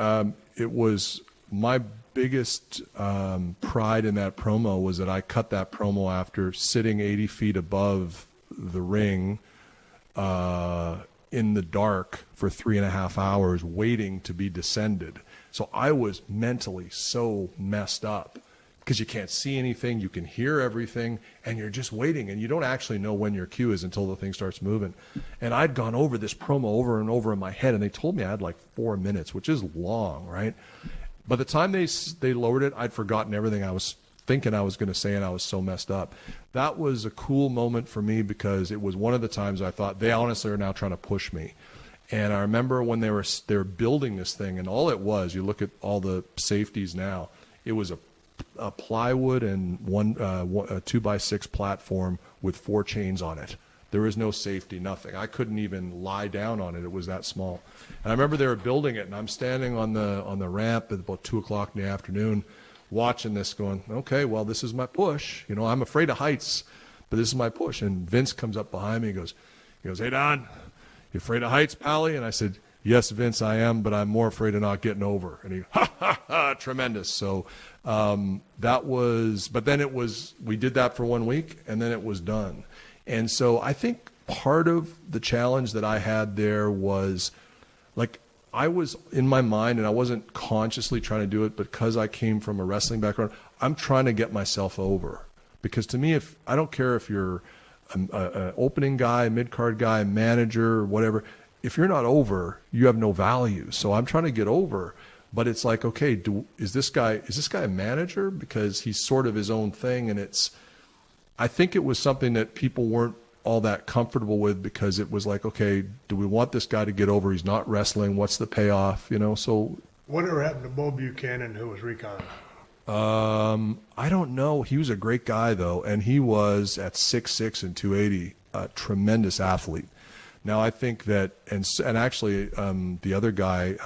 It was my biggest pride in that promo was that I cut that promo after sitting 80 feet above the ring in the dark for 3.5 hours waiting to be descended. So I was mentally so messed up because you can't see anything, you can hear everything, and you're just waiting, and you don't actually know when your cue is until the thing starts moving. And I'd gone over this promo over and over in my head, and they told me I had like 4 minutes, which is long, right? By the time they lowered it, I'd forgotten everything I was thinking I was going to say, and I was so messed up. That was a cool moment for me because it was one of the times I thought they honestly are now trying to push me. And I remember when they were building this thing, and all it was, you look at all the safeties now, it was a plywood and a 2x6 platform with 4 chains on it. There was no safety, nothing. I couldn't even lie down on it. It was that small. And I remember they were building it, and I'm standing on the ramp at about 2 o'clock in the afternoon watching this going, okay, well, this is my push. You know, I'm afraid of heights, but this is my push. And Vince comes up behind me and goes, hey, Don, you afraid of heights, Pally? And I said, yes, Vince, I am, but I'm more afraid of not getting over. And he, tremendous. So that was, but then we did that for 1 week, and then it was done. And so I think part of the challenge that I had there was, like, I was in my mind, and I wasn't consciously trying to do it, but because I came from a wrestling background, I'm trying to get myself over. Because to me, I don't care if you're an opening guy, mid-card guy, manager, whatever, if you're not over, you have no value. So I'm trying to get over. But it's like, okay, is this guy a manager? Because he's sort of his own thing, and I think it was something that people weren't all that comfortable with because it was like, okay, do we want this guy to get over? He's not wrestling. What's the payoff? You know, so. Whatever happened to Bo Buchanan, who was Recon? I don't know. He was a great guy, though, and he was at 6'6" and 280, a tremendous athlete. Now, I think that, and actually the other guy,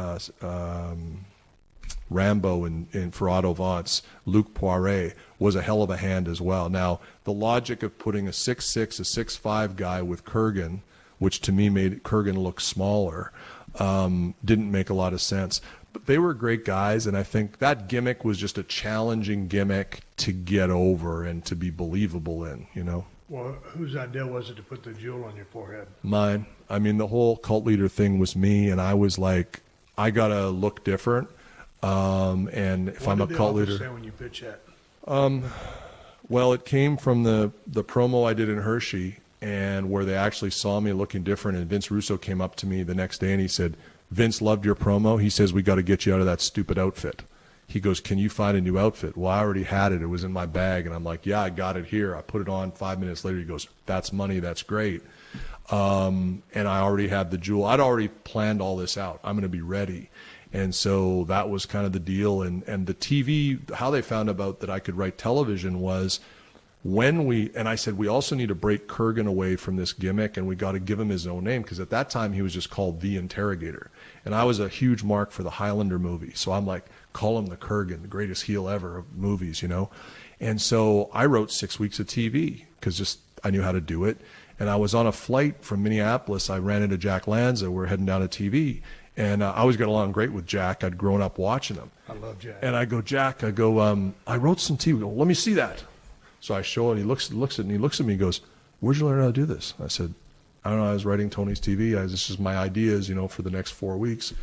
Rambo in for Otto Vance, Luc Poirier, was a hell of a hand as well. Now, the logic of putting a 6'6", a 6'5" guy with Kurgan, which to me made Kurgan look smaller, didn't make a lot of sense. But they were great guys, and I think that gimmick was just a challenging gimmick to get over and to be believable in, you know? Well, whose idea was it to put the jewel on your forehead? Mine. I mean, the whole cult leader thing was me, and I was like, I got to look different. And if I'm a cult leader. What did they say when you pitch that? Well, it came from the promo I did in Hershey, and where they actually saw me looking different. And Vince Russo came up to me the next day and he said, Vince loved your promo. He says, we got to get you out of that stupid outfit. He goes, can you find a new outfit? Well, I already had it. It was in my bag. And I'm like, yeah, I got it here. I put it on. 5 minutes later, he goes, that's money. That's great. And I already had the jewel. I'd already planned all this out. I'm going to be ready. And so that was kind of the deal. And the TV, how they found about that I could write television was and I said, we also need to break Kurgan away from this gimmick, and we got to give him his own name, because at that time he was just called The Interrogator. And I was a huge mark for the Highlander movie. So I'm like, call him the Kurgan, the greatest heel ever of movies, And so I wrote 6 weeks of TV because just I knew how to do it. And I was on a flight from Minneapolis. I ran into Jack Lanza. We're heading down to TV. And I always got along great with Jack. I'd grown up watching him. I love Jack. And I go, Jack, I wrote some TV. Go, let me see that. So I show it. He looks at me. He looks at me and goes, where'd you learn how to do this? I said, I don't know. I was writing Tony's TV. This is my ideas, for the next 4 weeks.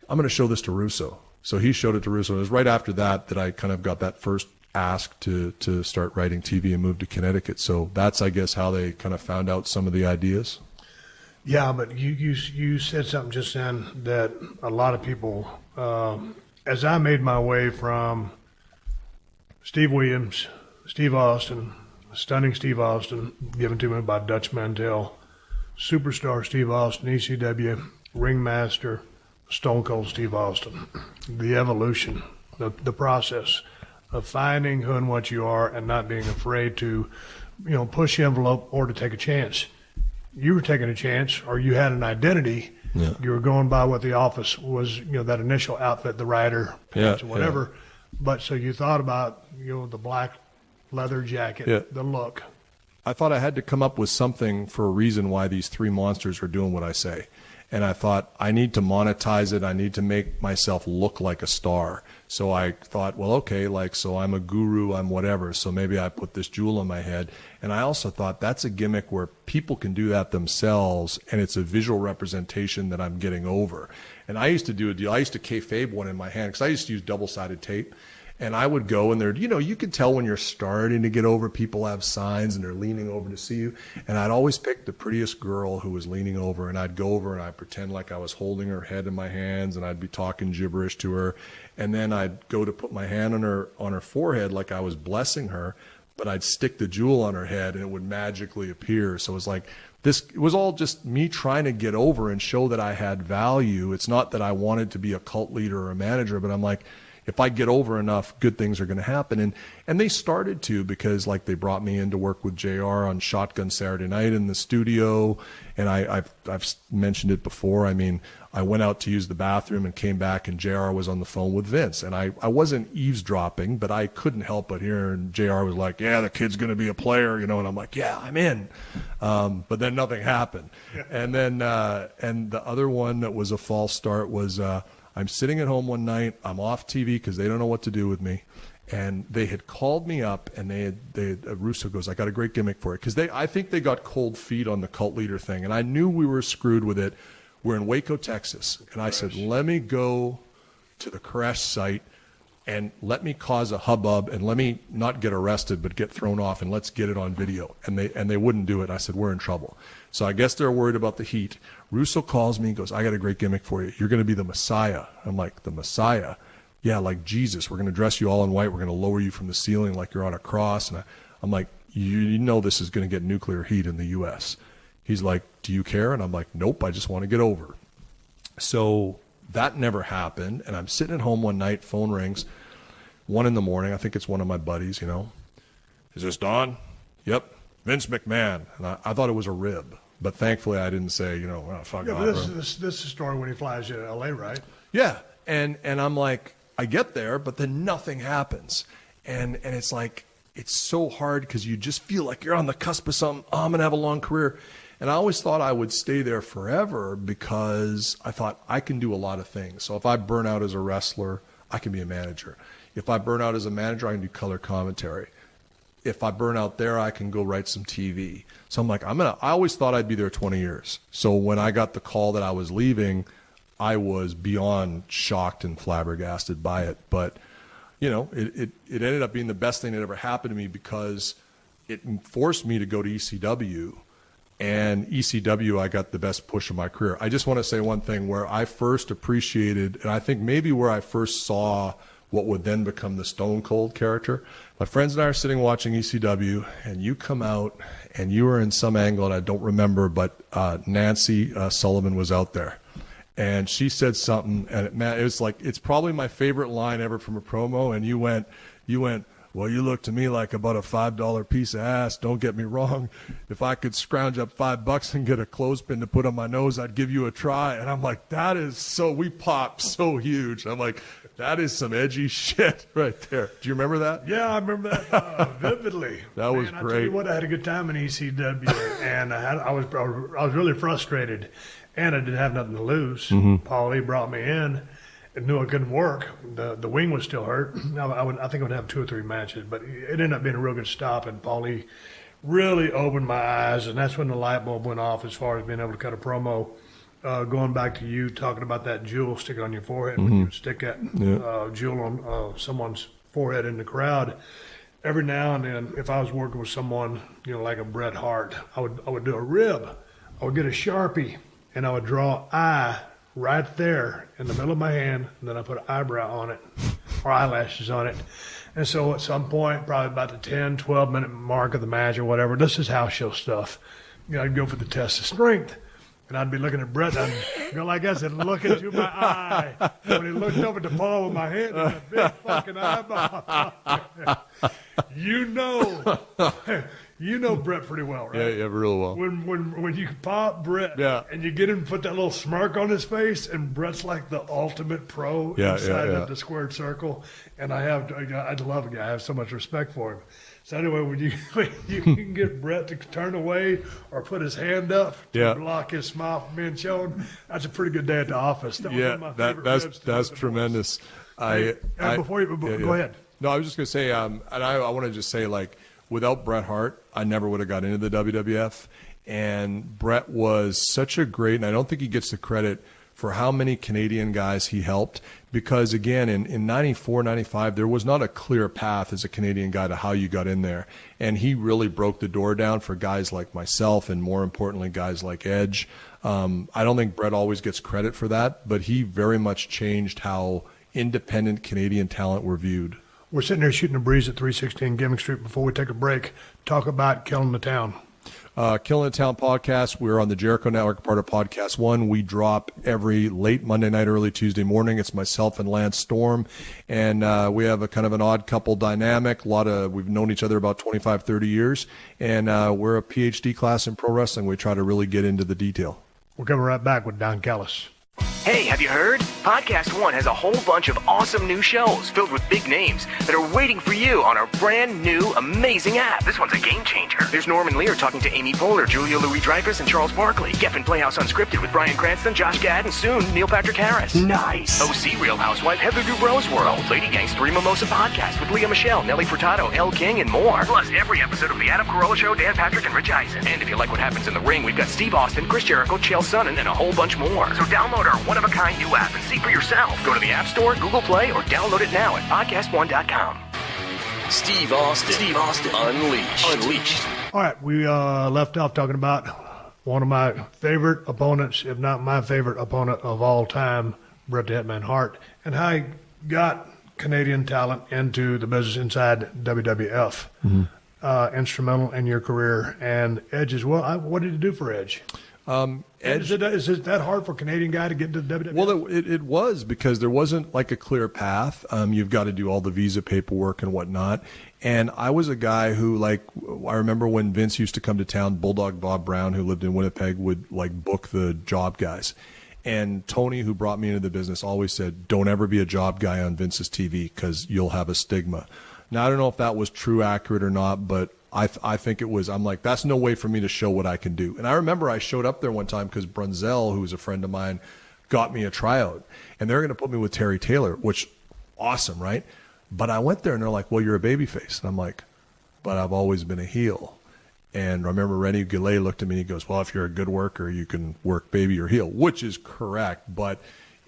I'm going to show this to Russo. So he showed it to Russo. It was right after that I kind of got that first ask to start writing TV and move to Connecticut. So that's, I guess, how they kind of found out some of the ideas. Yeah, but you said something just then that a lot of people, as I made my way from Steve Williams, Steve Austin, stunning Steve Austin, given to me by Dutch Mantel, superstar Steve Austin, ECW, ringmaster, Stone Cold Steve Austin, the evolution, the process of finding who and what you are and not being afraid to, push the envelope or to take a chance. You were taking a chance, or you had an identity. Yeah. You were going by what the office was, that initial outfit, the rider, pants, whatever. Yeah. But so you thought about, the black leather jacket, the look. I thought I had to come up with something for a reason why these three monsters are doing what I say. And I thought, I need to monetize it. I need to make myself look like a star. So I thought, well, okay, so I'm a guru, I'm whatever. So maybe I put this jewel on my head. And I also thought that's a gimmick where people can do that themselves, and it's a visual representation that I'm getting over. And I used to do a deal. I used to kayfabe one in my hand, because I used to use double-sided tape. And I would go, and you could tell when you're starting to get over. People have signs, and they're leaning over to see you. And I'd always pick the prettiest girl who was leaning over, and I'd go over and I'd pretend like I was holding her head in my hands, and I'd be talking gibberish to her. And then I'd go to put my hand on her forehead like I was blessing her, but I'd stick the jewel on her head, and it would magically appear. So it was like this. It was all just me trying to get over and show that I had value. It's not that I wanted to be a cult leader or a manager, but I'm like, if I get over enough, good things are going to happen. And they started to, because they brought me in to work with JR on Shotgun Saturday Night in the studio. And I've mentioned it before. I mean, I went out to use the bathroom and came back, and JR was on the phone with Vince. And I wasn't eavesdropping, but I couldn't help but hear. And JR was like, yeah, the kid's going to be a player, and I'm like, yeah, I'm in. But then nothing happened. Yeah. And then, and the other one that was a false start was, I'm sitting at home one night. I'm off TV because they don't know what to do with me. And they had called me up, and Russo goes, I got a great gimmick for it. Because I think they got cold feet on the cult leader thing. And I knew we were screwed with it. We're in Waco, Texas. And I said, let me go to the Koresh site and let me cause a hubbub, and let me not get arrested but get thrown off, and let's get it on video. And they wouldn't do it. I said, we're in trouble. So I guess they're worried about the heat. Russo calls me and goes, I got a great gimmick for you. You're going to be the Messiah. I'm like, the Messiah? Yeah, like Jesus. We're going to dress you all in white. We're going to lower you from the ceiling like you're on a cross. And I'm like, you know this is going to get nuclear heat in the U.S. He's like, do you care? And I'm like, nope, I just want to get over. So that never happened. And I'm sitting at home one night, phone rings, 1 a.m. I think it's one of my buddies, Is this Don? Yep. Vince McMahon. And I thought it was a rib. But thankfully I didn't say, fuck off. This is the story when he flies to L.A., right? Yeah. And I'm like, I get there, but then nothing happens. And it's like, it's so hard because you just feel like you're on the cusp of something. Oh, I'm going to have a long career. And I always thought I would stay there forever because I thought I can do a lot of things. So if I burn out as a wrestler, I can be a manager. If I burn out as a manager, I can do color commentary. If I burn out there, I can go write some TV. So I'm like, I always thought I'd be there 20 years. So when I got the call that I was leaving, I was beyond shocked and flabbergasted by it. But, it ended up being the best thing that ever happened to me because it forced me to go to ECW. And ECW, I got the best push of my career. I just want to say one thing where I first appreciated, and I think maybe where I first saw what would then become the Stone Cold character. My friends and I are sitting watching ECW, and you come out, and you were in some angle, and I don't remember, but Nancy Sullivan was out there. And she said something, and it was like, it's probably my favorite line ever from a promo, and you went, well, you look to me like about a $5 piece of ass. Don't get me wrong. If I could scrounge up $5 and get a clothespin to put on my nose, I'd give you a try. And I'm like, we popped so huge. I'm like, that is some edgy shit right there. Do you remember that? Yeah, I remember that vividly. That was Man, great. I tell you what, I had a good time in ECW, and I was really frustrated, and I didn't have nothing to lose. Paulie brought me in. And knew it couldn't work. The wing was still hurt. I think I would have 2 or 3 matches, but it ended up being a real good stop. And Paulie really opened my eyes, and that's when the light bulb went off as far as being able to cut a promo. Going back to you talking about that jewel sticking on your forehead, when you would stick that jewel on someone's forehead in the crowd. Every now and then, if I was working with someone, like a Bret Hart, I would do a rib. I would get a Sharpie, and I would draw eye right there in the middle of my hand, and then I put an eyebrow on it, or eyelashes on it. And so at some point, probably about the 10, 12-minute mark of the match or whatever, this is house show stuff, I'd go for the test of strength. And I'd be looking at Brett, and I'd go like this and look into my eye. When he looked over to Paul with my hand and a big fucking eyeball. You know Brett pretty well, right? Yeah, real well. When you pop Brett and you get him to put that little smirk on his face, and Brett's like the ultimate pro inside of the squared circle. And I love the guy. I have so much respect for him. So anyway, when you can get Brett to turn away or put his hand up to block his smile from being shown, that's a pretty good day at the office. That's tremendous. Go ahead. No, I was just going to say, and I want to just say, like, without Bret Hart, I never would have got into the WWF. And Bret was such a great, and I don't think he gets the credit for how many Canadian guys he helped. Because, again, in 94, 95, there was not a clear path as a Canadian guy to how you got in there. And he really broke the door down for guys like myself and, more importantly, guys like Edge. I don't think Bret always gets credit for that, but he very much changed how independent Canadian talent were viewed. We're sitting here shooting a breeze at 316 Gimmick Street. Before we take a break, talk about Killing the Town. Killing the Town podcast. We're on the Jericho Network, part of Podcast One. We drop every late Monday night, early Tuesday morning. It's myself and Lance Storm, and we have a kind of an odd couple dynamic. We've known each other about 25, 30 years, and we're a PhD class in pro wrestling. We try to really get into the detail. We're coming right back with Don Callis. Hey, have you heard? Podcast One has a whole bunch of awesome new shows filled with big names that are waiting for you on our brand new, amazing app. This one's a game changer. There's Norman Lear talking to Amy Poehler, Julia Louis-Dreyfus, and Charles Barkley. Geffen Playhouse Unscripted with Bryan Cranston, Josh Gad, and soon Neil Patrick Harris. Nice. OC Real Housewife Heather Dubrow's World. Lady Gang's Three Mimosa Podcast with Leah Michelle, Nelly Furtado, Elle King, and more. Plus, every episode of The Adam Carolla Show, Dan Patrick, and Rich Eisen. And if you like what happens in the ring, we've got Steve Austin, Chris Jericho, Chael Sonnen, and a whole bunch more. So download our one-of-a-kind new app and see for yourself. Go to the App Store, Google Play, or download it now at podcastone.com. Steve Austin. Unleashed. All right, we left off talking about one of my favorite opponents, if not my favorite opponent of all time, Bret the Hitman Hart, and how he got Canadian talent into the business inside WWF. Instrumental in your career, and Edge as well. What did you do for Edge? Edge, is it that hard for a Canadian guy to get into the WWE? Well, it was, because there wasn't like a clear path. You've got to do all the visa paperwork and whatnot. And I was a guy who, like, I remember when Vince used to come to town, Bulldog Bob Brown, who lived in Winnipeg, would like book the job guys. And Tony, who brought me into the business, always said, don't ever be a job guy on Vince's TV because you'll have a stigma. Now, I don't know if that was true, accurate or not, but I think it was. I'm like, that's no way for me to show what I can do. And I remember I showed up there one time because Brunzell, who was a friend of mine, got me a tryout. And they're going to put me with Terry Taylor, which, awesome, right? But I went there and they're like, well, you're a babyface. And I'm like, but I've always been a heel. And I remember Rennie Goulet looked at me and he goes, well, if you're a good worker, you can work baby or heel, which is correct. But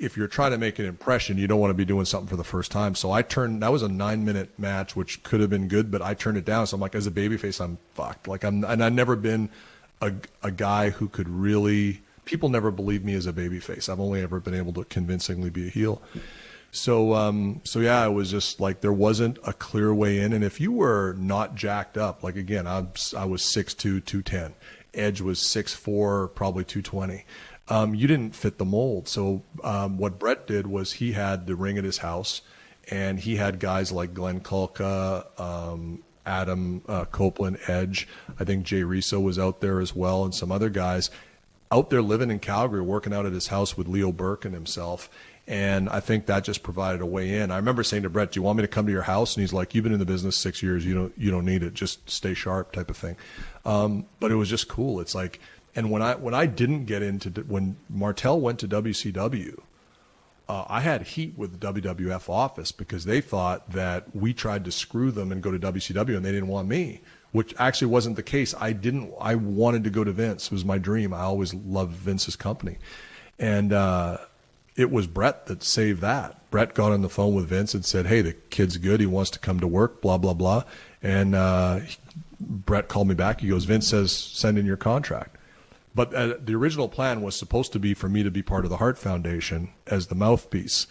if you're trying to make an impression, you don't want to be doing something for the first time. So that was a 9-minute match, which could have been good, but I turned it down. So I'm like, as a babyface, I'm fucked. Like and I've never been a guy who could really, people never believe me as a babyface. I've only ever been able to convincingly be a heel. So yeah, it was just like there wasn't a clear way in. And if you were not jacked up, like again, I was 6'2", 210. Edge was 6'4", probably 220. You didn't fit the mold. So what Brett did was he had the ring at his house, and he had guys like Glenn Kulka, Adam Copeland, Edge. I think Jay Riso was out there as well, and some other guys out there living in Calgary, working out at his house with Leo Burke and himself. And I think that just provided a way in. I remember saying to Brett, "Do you want me to come to your house?" And he's like, "You've been in the business 6 years. You don't need it. Just stay sharp," type of thing. But it was just cool. It's like, and when I didn't get into, when Martel went to WCW, I had heat with the WWF office because they thought that we tried to screw them and go to WCW, and they didn't want me, which actually wasn't the case. I wanted to go to Vince. It was my dream. I always loved Vince's company. And it was Brett that saved that. Brett got on the phone with Vince and said, "Hey, the kid's good. He wants to come to work, blah, blah, blah." And Brett called me back. He goes, "Vince says send in your contract." But the original plan was supposed to be for me to be part of the Hart Foundation as the mouthpiece.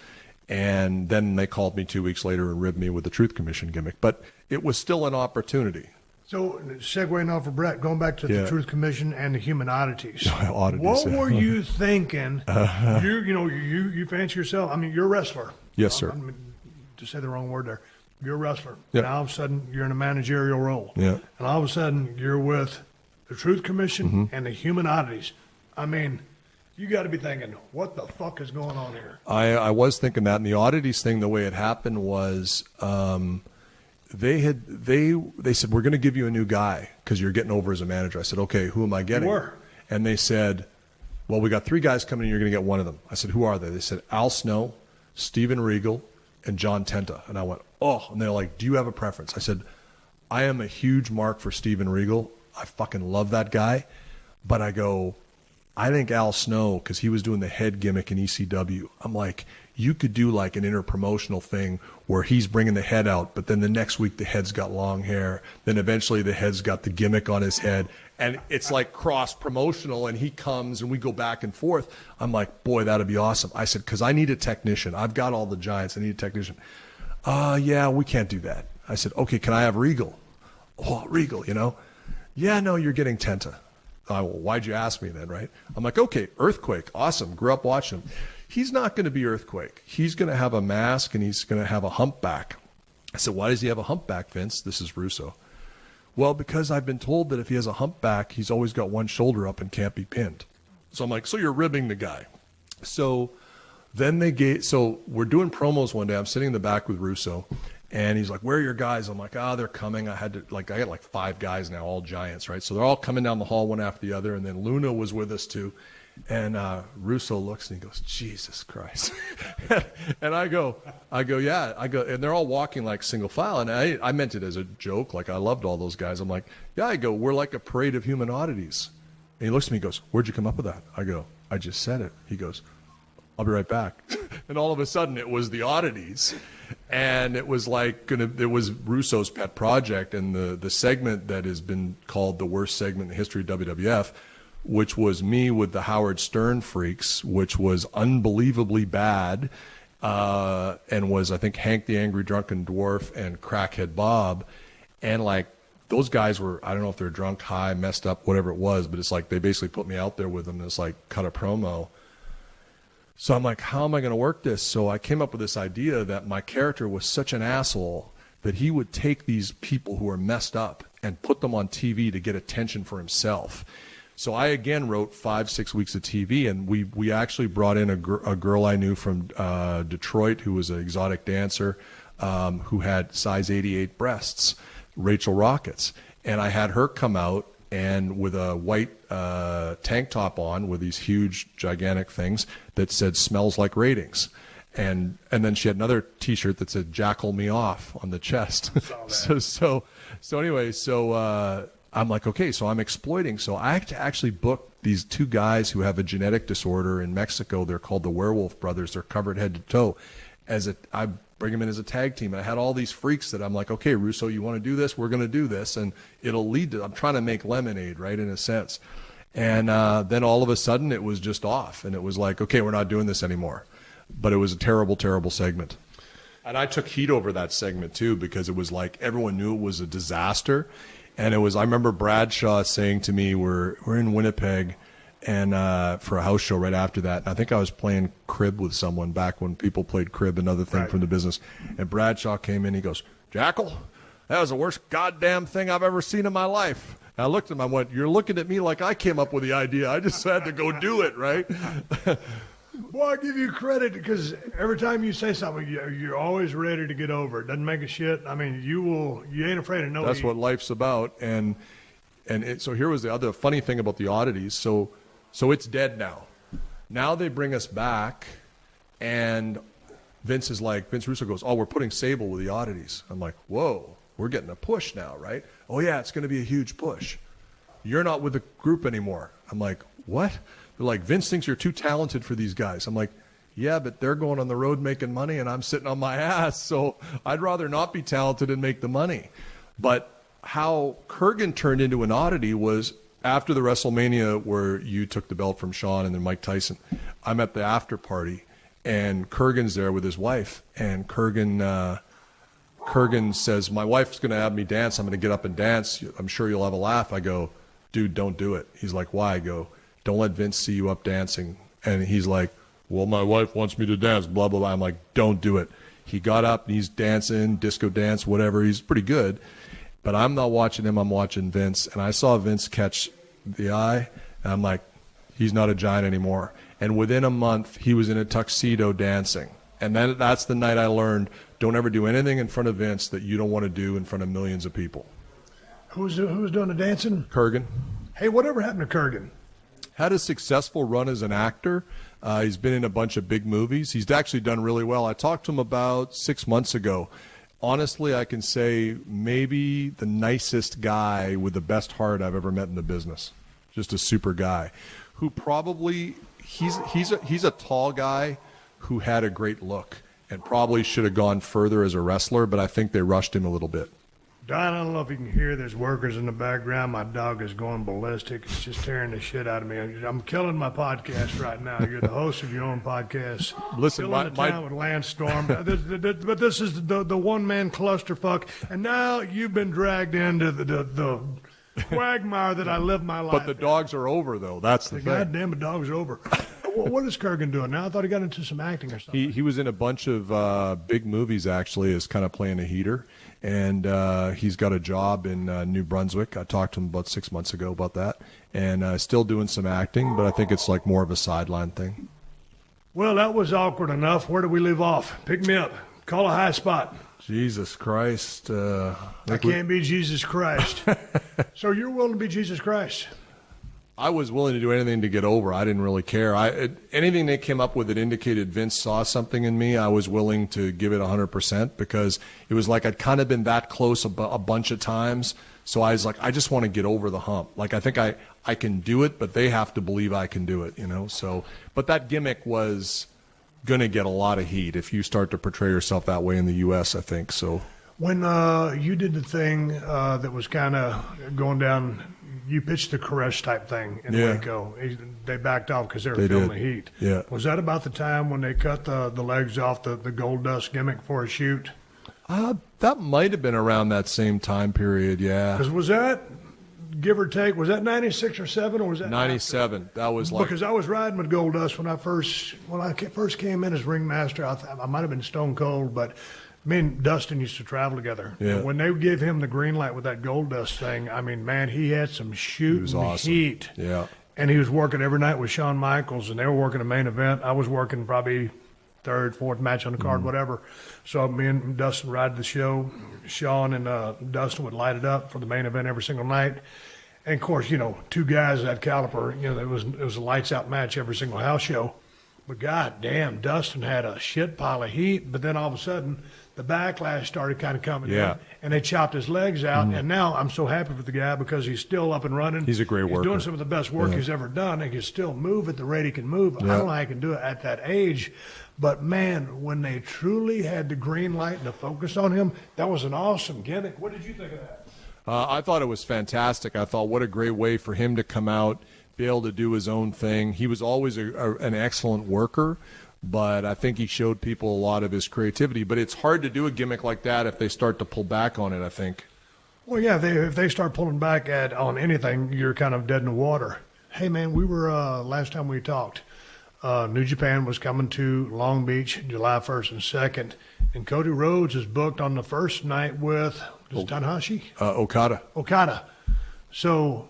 And then they called me 2 weeks later and ribbed me with the Truth Commission gimmick. But it was still an opportunity. So, segue now for Brett, going back to the Truth Commission and the human oddities. Oddities, what were you thinking? You fancy yourself. I mean, you're a wrestler. Yes, sir. I mean, to say the wrong word there. You're a wrestler. Yep. And all of a sudden, you're in a managerial role. Yeah. And all of a sudden, you're with the Truth Commission and the human oddities. I mean, you got to be thinking, what the fuck is going on here? I was thinking that. And the oddities thing, the way it happened was they said, "We're going to give you a new guy because you're getting over as a manager." I said, "Okay, who am I getting?" You were. And they said, "Well, we got 3 guys coming in. You're going to get one of them." I said, "Who are they?" They said, "Al Snow, Steven Regal, and John Tenta." And I went, "Oh." And they're like, "Do you have a preference?" I said, "I am a huge mark for Steven Regal. I fucking love that guy." But I go, I think Al Snow, because he was doing the head gimmick in ECW. I'm like, you could do like an interpromotional thing where he's bringing the head out, but then the next week the head's got long hair. Then eventually the head's got the gimmick on his head. And it's like cross-promotional, and he comes and we go back and forth. I'm like, boy, that'd be awesome. I said, because I need a technician. I've got all the giants. I need a technician. Yeah, we can't do that. I said, okay, can I have Regal? Oh, Regal, Yeah, no, you're getting Tenta. Well, why'd you ask me then, right? I'm like, okay, Earthquake, awesome. Grew up watching him. He's not going to be Earthquake. He's going to have a mask, and he's going to have a humpback. I said, why does he have a humpback, Vince? This is Russo. Well, because I've been told that if he has a humpback, he's always got one shoulder up and can't be pinned. So I'm like, so you're ribbing the guy. So then so we're doing promos one day. I'm sitting in the back with Russo, and he's like, where are your guys? I'm like, they're coming. I got like 5 guys now, all giants, right? So they're all coming down the hall one after the other. And then Luna was with us too. And Russo looks and he goes, Jesus Christ. And I go, yeah. And they're all walking like single file. And I meant it as a joke. Like, I loved all those guys. I'm like, yeah, I go, we're like a parade of human oddities. And he looks at me and goes, where'd you come up with that? I go, I just said it. He goes, I'll be right back. And all of a sudden it was the oddities. And it was like, it was Russo's pet project. And the segment that has been called the worst segment in the history of WWF, which was me with the Howard Stern freaks, which was unbelievably bad, and was, I think, Hank the Angry Drunken Dwarf and Crackhead Bob. And like, those guys were, I don't know if they're drunk, high, messed up, whatever it was, but it's like they basically put me out there with them and it's like cut a promo. So I'm like, how am I going to work this? So I came up with this idea that my character was such an asshole that he would take these people who are messed up and put them on TV to get attention for himself. So I again wrote 5-6 weeks of TV, and we actually brought in a girl I knew from Detroit who was an exotic dancer who had size 88 breasts, Rachel Rockets. And I had her come out and with a white tank top on with these huge, gigantic things that said "smells like ratings." And then she had another T-shirt that said "Jackal me off" on the chest. So anyway, I'm like, okay, so I'm exploiting. So I actually booked these two guys who have a genetic disorder in Mexico. They're called the Werewolf Brothers. They're covered head to toe. I bring them in as a tag team. And I had all these freaks that I'm like, okay, Russo, you want to do this? We're going to do this. And it'll lead to, I'm trying to make lemonade, right, in a sense. And then all of a sudden it was just off. And it was like, okay, we're not doing this anymore. But it was a terrible, terrible segment. And I took heat over that segment too, because it was like everyone knew it was a disaster. And it was, I remember Bradshaw saying to me, we're in Winnipeg and for a house show right after that. And I think I was playing crib with someone back when people played crib, another thing from the business. And Bradshaw came in, he goes, Jackal, that was the worst goddamn thing I've ever seen in my life. And I looked at him, I went, you're looking at me like I came up with the idea. I just had to go do it, right? Well, I give you credit because every time you say something, you're always ready to get over it. Doesn't make a shit. I mean, you ain't afraid of no. That's what life's about. So here was the other funny thing about the oddities. So it's dead now. Now they bring us back, and Vince Russo goes, oh, we're putting Sable with the oddities. I'm like, whoa, we're getting a push now, right? Oh yeah, it's going to be a huge push. You're not with the group anymore. I'm like, what? They're like, Vince thinks you're too talented for these guys. I'm like, yeah, but they're going on the road making money and I'm sitting on my ass. So I'd rather not be talented and make the money. But how Kurgan turned into an oddity was after the WrestleMania where you took the belt from Shawn and then Mike Tyson. I'm at the after party and Kurgan's there with his wife. And Kurgan says, my wife's going to have me dance. I'm going to get up and dance. I'm sure you'll have a laugh. I go, dude, don't do it. He's like, why? I go, don't let Vince see you up dancing. And he's like, well, my wife wants me to dance, blah, blah, blah. I'm like, don't do it. He got up and he's dancing, disco dance, whatever. He's pretty good. But I'm not watching him. I'm watching Vince. And I saw Vince catch the eye. And I'm like, he's not a giant anymore. And within a month, he was in a tuxedo dancing. And then that's the night I learned, don't ever do anything in front of Vince that you don't want to do in front of millions of people. Who was doing the dancing? Kurgan. Hey, whatever happened to Kurgan? Had a successful run as an actor. He's been in a bunch of big movies. He's actually done really well. I talked to him about 6 months ago. Honestly, I can say maybe the nicest guy with the best heart I've ever met in the business. Just a super guy who probably he's a tall guy who had a great look and probably should have gone further as a wrestler, but I think they rushed him a little bit. Don, I don't know if you can hear there's workers in the background. My dog is going ballistic. It's just tearing the shit out of me. I'm killing my podcast right now. You're the host of your own podcast. Listen, Killing the town with Lance Storm. But this is the one-man clusterfuck. And now you've been dragged into the quagmire that I live my life. But the dogs are over, though. That's the thing. Goddamn, the dog's over. What is Kurgan doing now? I thought he got into some acting or something. He was in a bunch of big movies, actually, as kind of playing a heater. And he's got a job in New Brunswick. I talked to him about 6 months ago about that. And still doing some acting, but I think it's like more of a sideline thing. Well, that was awkward enough. Where do we leave off? Pick me up. Call a high spot. Jesus Christ. I can't be Jesus Christ. So you're willing to be Jesus Christ? I was willing to do anything to get over. I didn't really care. Anything they came up with that indicated Vince saw something in me, I was willing to give it 100% because it was like I'd kind of been that close a bunch of times. So I was like, I just want to get over the hump. Like I think I can do it, but they have to believe I can do it, you know. So, but that gimmick was going to get a lot of heat if you start to portray yourself that way in the U.S., I think. So when you did the thing that was kind of going down, you pitched the Koresh type thing in Waco. They backed off because they were feeling the heat. Yeah. Was that about the time when they cut the legs off the Gold Dust gimmick for a shoot? That might have been around that same time period, yeah. Because was that, give or take, was that 96 or 7 or was that 97? After? That was like because I was riding with Gold Dust when I first came in as ringmaster. I might have been Stone Cold, but me and Dustin used to travel together. Yeah. And when they gave him the green light with that Gold Dust thing, I mean, man, he had some shooting awesome. heat. Yeah. And he was working every night with Shawn Michaels, and they were working a main event. I was working probably third, fourth match on the card, whatever. So me and Dustin ride the show. Shawn and Dustin would light it up for the main event every single night. And, of course, you know, two guys of that caliber, you know, it was a lights-out match every single house show. But, God damn, Dustin had a shit pile of heat. But then all of a sudden, the backlash started kind of coming Yeah. in, and they chopped his legs out. And now I'm so happy for the guy because he's still up and running. He's a great worker. He's doing some of the best work he's ever done. He can still move at the rate he can move. I don't know how he can do it at that age. But, man, when they truly had the green light and the focus on him, that was an awesome gimmick. What did you think of that? I thought it was fantastic. I thought what a great way for him to come out, be able to do his own thing. He was always an excellent worker, but I think he showed people a lot of his creativity. But it's hard to do a gimmick like that if they start to pull back on it, I think. Well, yeah, if they start pulling back on anything, you're kind of dead in the water. Hey, man, we were last time we talked, New Japan was coming to Long Beach July 1st and 2nd, and Cody Rhodes is booked on the first night with Tanahashi? Okada. So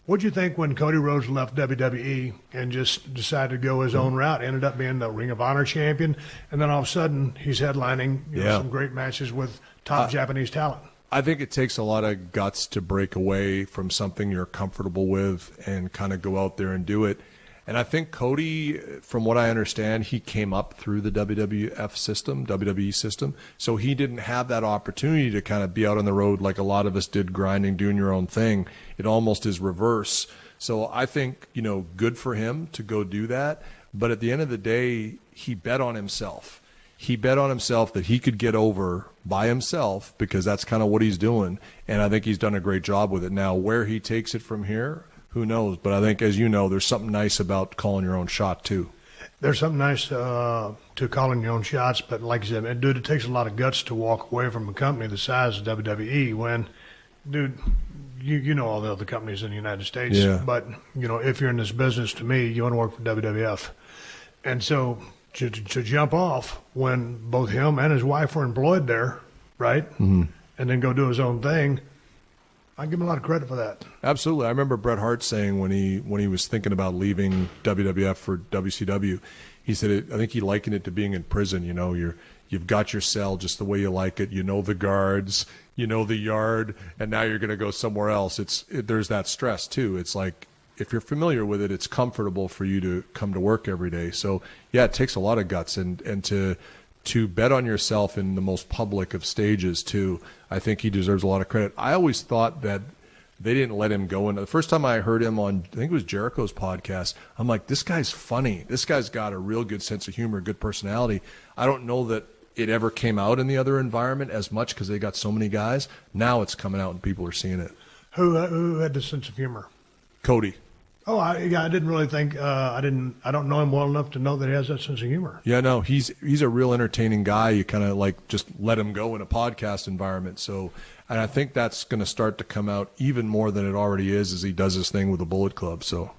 what'd you think when Cody Rhodes left WWE and just decided to go his own route, ended up being the Ring of Honor champion, and then all of a sudden he's headlining some great matches with top Japanese talent? I think it takes a lot of guts to break away from something you're comfortable with and kind of go out there and do it. And I think Cody, from what I understand, he came up through the WWE system. So he didn't have that opportunity to kind of be out on the road like a lot of us did, grinding, doing your own thing. It almost is reverse. So I think, good for him to go do that. But at the end of the day, he bet on himself. He bet on himself that he could get over by himself because that's kind of what he's doing. And I think he's done a great job with it. Now, where he takes it from here, who knows? But I think, as you know, there's something nice about calling your own shot, too. There's something nice to calling your own shots, but like you said, dude, it takes a lot of guts to walk away from a company the size of WWE when, dude, you know all the other companies in the United States. Yeah. But, if you're in this business, to me, you want to work for WWF. And so to jump off when both him and his wife were employed there, right, and then go do his own thing, I give him a lot of credit for that. Absolutely. I remember Bret Hart saying when he was thinking about leaving WWF for WCW, he said, I think he likened it to being in prison. You've got your cell just the way you like it. You know the guards, you know the yard, and now you're going to go somewhere else. There's that stress, too. It's like if you're familiar with it, it's comfortable for you to come to work every day. So, yeah, it takes a lot of guts. And to bet on yourself in the most public of stages, too, I think he deserves a lot of credit. I always thought that they didn't let him go. And the first time I heard him on, I think it was Jericho's podcast, I'm like, this guy's funny. This guy's got a real good sense of humor, good personality. I don't know that it ever came out in the other environment as much because they got so many guys. Now it's coming out and people are seeing it. Who had the sense of humor? Cody. Oh, I didn't really think I don't know him well enough to know that he has that sense of humor. Yeah, no, he's a real entertaining guy. You kind of like just let him go in a podcast environment. So, and I think that's going to start to come out even more than it already is as he does his thing with the Bullet Club. So,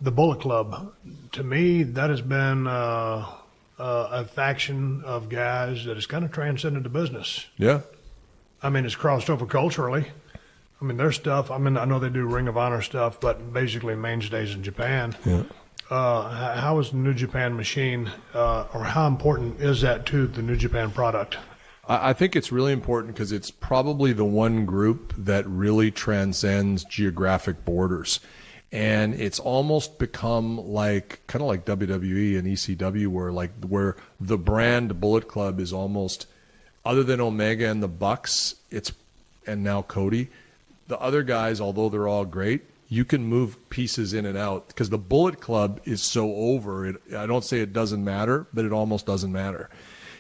the Bullet Club, to me, that has been a faction of guys that has kind of transcended the business. Yeah, I mean, it's crossed over culturally. I mean, their stuff, I know they do Ring of Honor stuff, but basically mainstays in Japan. Yeah. How is the New Japan machine, or how important is that to the New Japan product? I think it's really important because it's probably the one group that really transcends geographic borders. And it's almost become kind of like WWE and ECW, where the brand Bullet Club is almost, other than Omega and the Bucks, and now Cody, the other guys, although they're all great, you can move pieces in and out because the Bullet Club is so over. I don't say it doesn't matter, but it almost doesn't matter.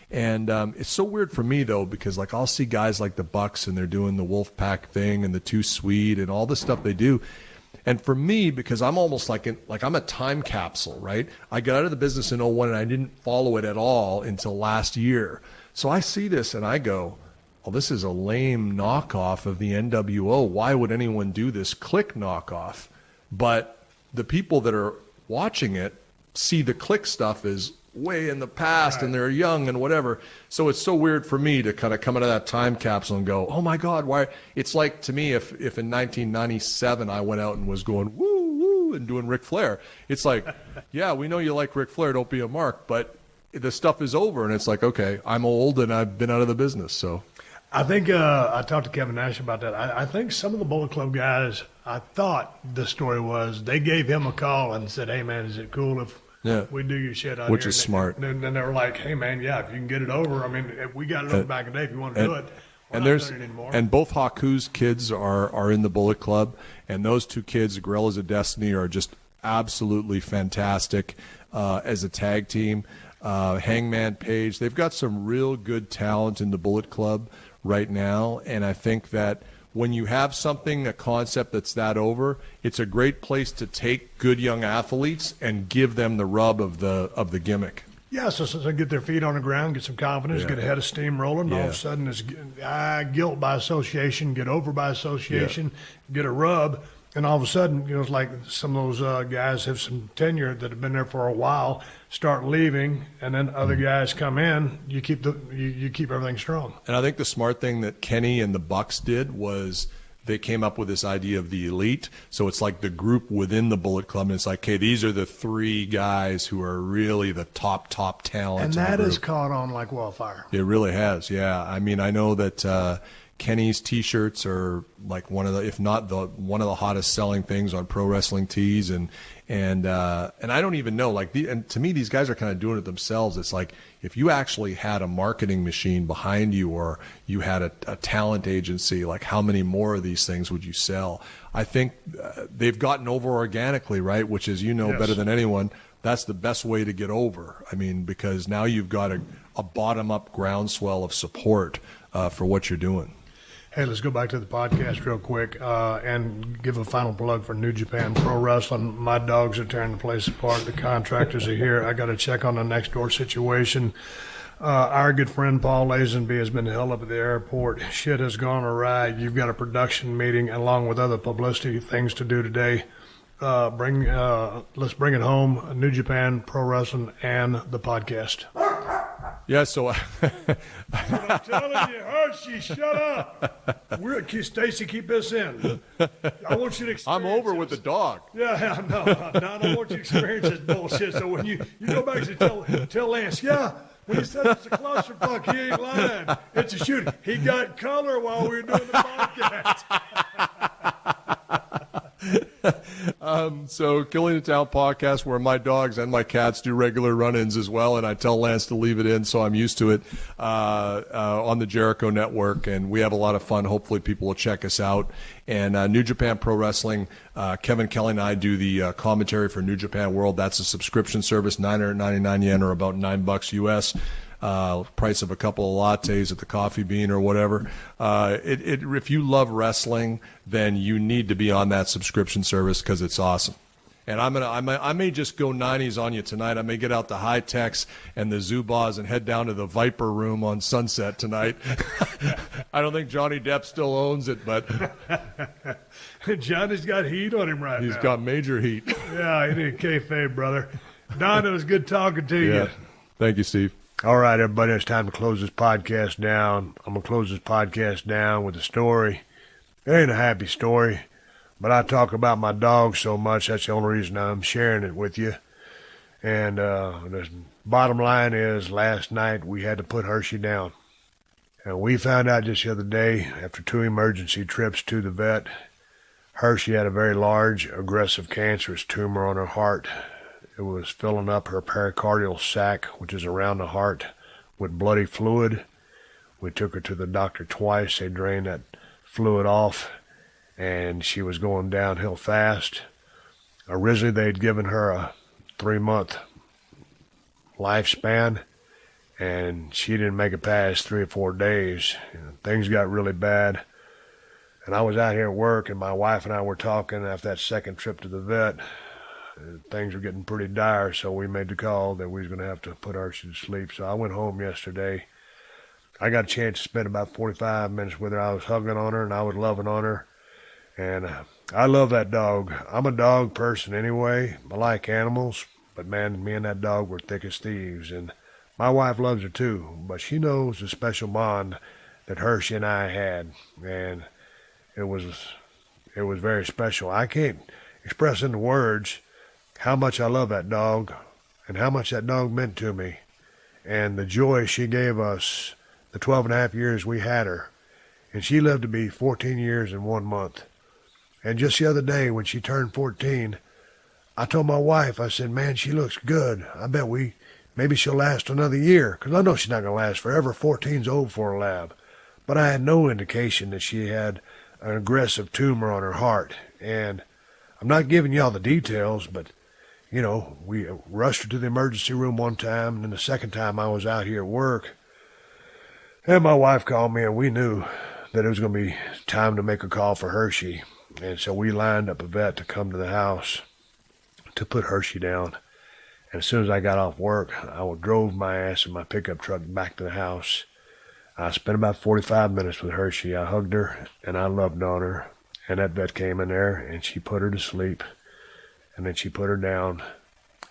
And it's so weird for me, though, because I'll see guys like the Bucks and they're doing the Wolfpack thing and the Too Sweet and all the stuff they do. And for me, because I'm almost like I'm a time capsule, right? I got out of the business in 2001 and I didn't follow it at all until last year. So I see this and I go, well, this is a lame knockoff of the NWO. Why would anyone do this Click knockoff? But the people that are watching it see the Click stuff as way in the past and they're young and whatever. So it's so weird for me to kind of come out of that time capsule and go, oh my God, why? It's like to me if in 1997 I went out and was going woo woo and doing Ric Flair. It's like, yeah, we know you like Ric Flair, don't be a mark, but the stuff is over and it's like, okay, I'm old and I've been out of the business, so. I think I talked to Kevin Nash about that. I think some of the Bullet Club guys, I thought the story was they gave him a call and said, hey, man, is it cool if Yeah. We do your shit out Which here. is smart. And then they were like, hey, man, yeah, if you can get it over. I mean, we got it over back in the day if you want to do it. And both Haku's kids are in the Bullet Club, and those two kids, the Gorillas of Destiny, are just absolutely fantastic as a tag team. Hangman Page, they've got some real good talent in the Bullet Club right now, and I think that when you have something, a concept that's that over, it's a great place to take good young athletes and give them the rub of the gimmick. Yeah, so get their feet on the ground, get some confidence, get a head of steam rolling. And all of a sudden, it's guilt by association, get over by association, get a rub. And all of a sudden, it's like some of those guys have some tenure that have been there for a while, start leaving, and then other guys come in. You keep you keep everything strong. And I think the smart thing that Kenny and the Bucks did was they came up with this idea of the elite. So it's like the group within the Bullet Club, and it's like, okay, these are the three guys who are really the top talent. And that has caught on like wildfire. It really has, yeah. I mean, I know that Kenny's T-shirts are like one of the, if not one of the hottest selling things on Pro Wrestling Tees, and I don't even know, and to me, these guys are kind of doing it themselves. It's like if you actually had a marketing machine behind you, or you had a talent agency, like how many more of these things would you sell? I think they've gotten over organically, right? Which is, better than anyone. That's the best way to get over. I mean, because now you've got a bottom-up groundswell of support for what you're doing. Hey, let's go back to the podcast real quick and give a final plug for New Japan Pro Wrestling. My dogs are tearing the place apart. The contractors are here. I got to check on the next door situation. Our good friend Paul Lazenby has been held up at the airport. Shit has gone awry. You've got a production meeting along with other publicity things to do today. Let's bring it home. New Japan Pro Wrestling and the podcast. Yeah, so I'm telling you, Hershey, shut up. Stacy, keep this in. I want you to experience I'm over this. with the dog. Yeah, no, I don't want you to experience this bullshit. So when you go back and tell Lance, yeah, when he said it's a clusterfuck, he ain't lying. It's a shoot. He got color while we were doing the podcast. So Killing the Town podcast, where my dogs and my cats do regular run-ins as well, and I tell Lance to leave it in, so I'm used to it, on the Jericho Network, and we have a lot of fun. Hopefully people will check us out. And New Japan Pro Wrestling, Kevin Kelly and I do the commentary for New Japan World. That's a subscription service, 999 yen, or about $9 US. Price of a couple of lattes at the Coffee Bean or whatever. If you love wrestling, then you need to be on that subscription service because it's awesome. And I may just go 90s on you tonight. I may get out the high techs and the Zubas and head down to the Viper Room on Sunset tonight. I don't think Johnny Depp still owns it, but Johnny's got heat on him right now. He's got major heat. Yeah, he need kayfabe, brother. Don, it was good talking to you. Thank you, Steve. All right, everybody, it's time to close this podcast down. I'm going to close this podcast down with a story. It ain't a happy story, but I talk about my dog so much, that's the only reason I'm sharing it with you. And the bottom line is, last night we had to put Hershey down. And we found out just the other day, after 2 emergency trips to the vet, Hershey had a very large, aggressive cancerous tumor on her heart. It was filling up her pericardial sac, which is around the heart, with bloody fluid. We took her to the doctor twice. They drained that fluid off, and she was going downhill fast. Originally, they'd given her a 3-month lifespan, and she didn't make it past 3 or 4 days. Things got really bad. And I was out here at work, and my wife and I were talking after that second trip to the vet. Things were getting pretty dire, so we made the call that we was going to have to put Hershey to sleep. So I went home yesterday. I got a chance to spend about 45 minutes with her. I was hugging on her, and I was loving on her. And I love that dog. I'm a dog person anyway. I like animals, but man, me and that dog were thick as thieves. And my wife loves her too, but she knows the special bond that Hershey and I had. And it was very special. I can't express in the words how much I love that dog and how much that dog meant to me, and the joy she gave us the 12 and a half years we had her. And she lived to be 14 years and 1 month. And just the other day when she turned 14, I told my wife, I said, man, she looks good. I bet maybe she'll last another year, because I know she's not going to last forever. 14's old for a lab. But I had no indication that she had an aggressive tumor on her heart. And I'm not giving y'all the details, but, you know, we rushed her to the emergency room one time, and then the second time I was out here at work, and my wife called me, and we knew that it was going to be time to make a call for Hershey. And so we lined up a vet to come to the house to put Hershey down. And as soon as I got off work, I drove my ass in my pickup truck back to the house. I spent about 45 minutes with Hershey. I hugged her, and I loved on her. And that vet came in there, and she put her to sleep. And then she put her down.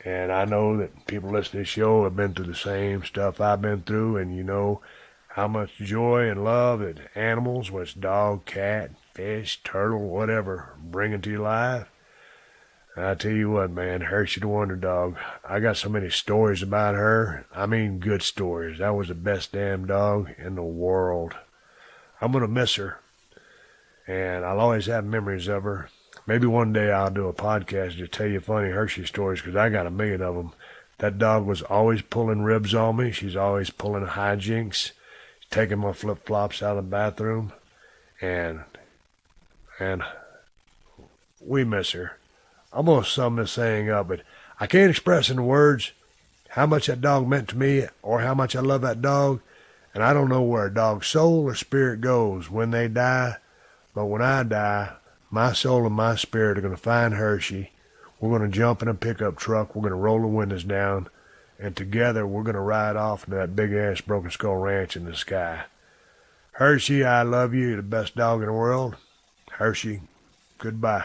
And I know that people listening to this show have been through the same stuff I've been through, and you know how much joy and love that animals, whether it's dog, cat, fish, turtle, whatever, bring into your life. I tell you what, man, Hershey the Wonder Dog. I got so many stories about her. I mean, good stories. That was the best damn dog in the world. I'm going to miss her, and I'll always have memories of her. Maybe one day I'll do a podcast to tell you funny Hershey stories, because I got a million of them. That dog was always pulling ribs on me. She's always pulling hijinks, taking my flip-flops out of the bathroom, and we miss her. I'm going to sum this thing up, but I can't express in words how much that dog meant to me or how much I love that dog, and I don't know where a dog's soul or spirit goes when they die, but when I die, my soul and my spirit are going to find Hershey. We're going to jump in a pickup truck. We're going to roll the windows down, and together we're going to ride off into that big-ass Broken Skull Ranch in the sky. Hershey, I love you. You're the best dog in the world. Hershey, goodbye.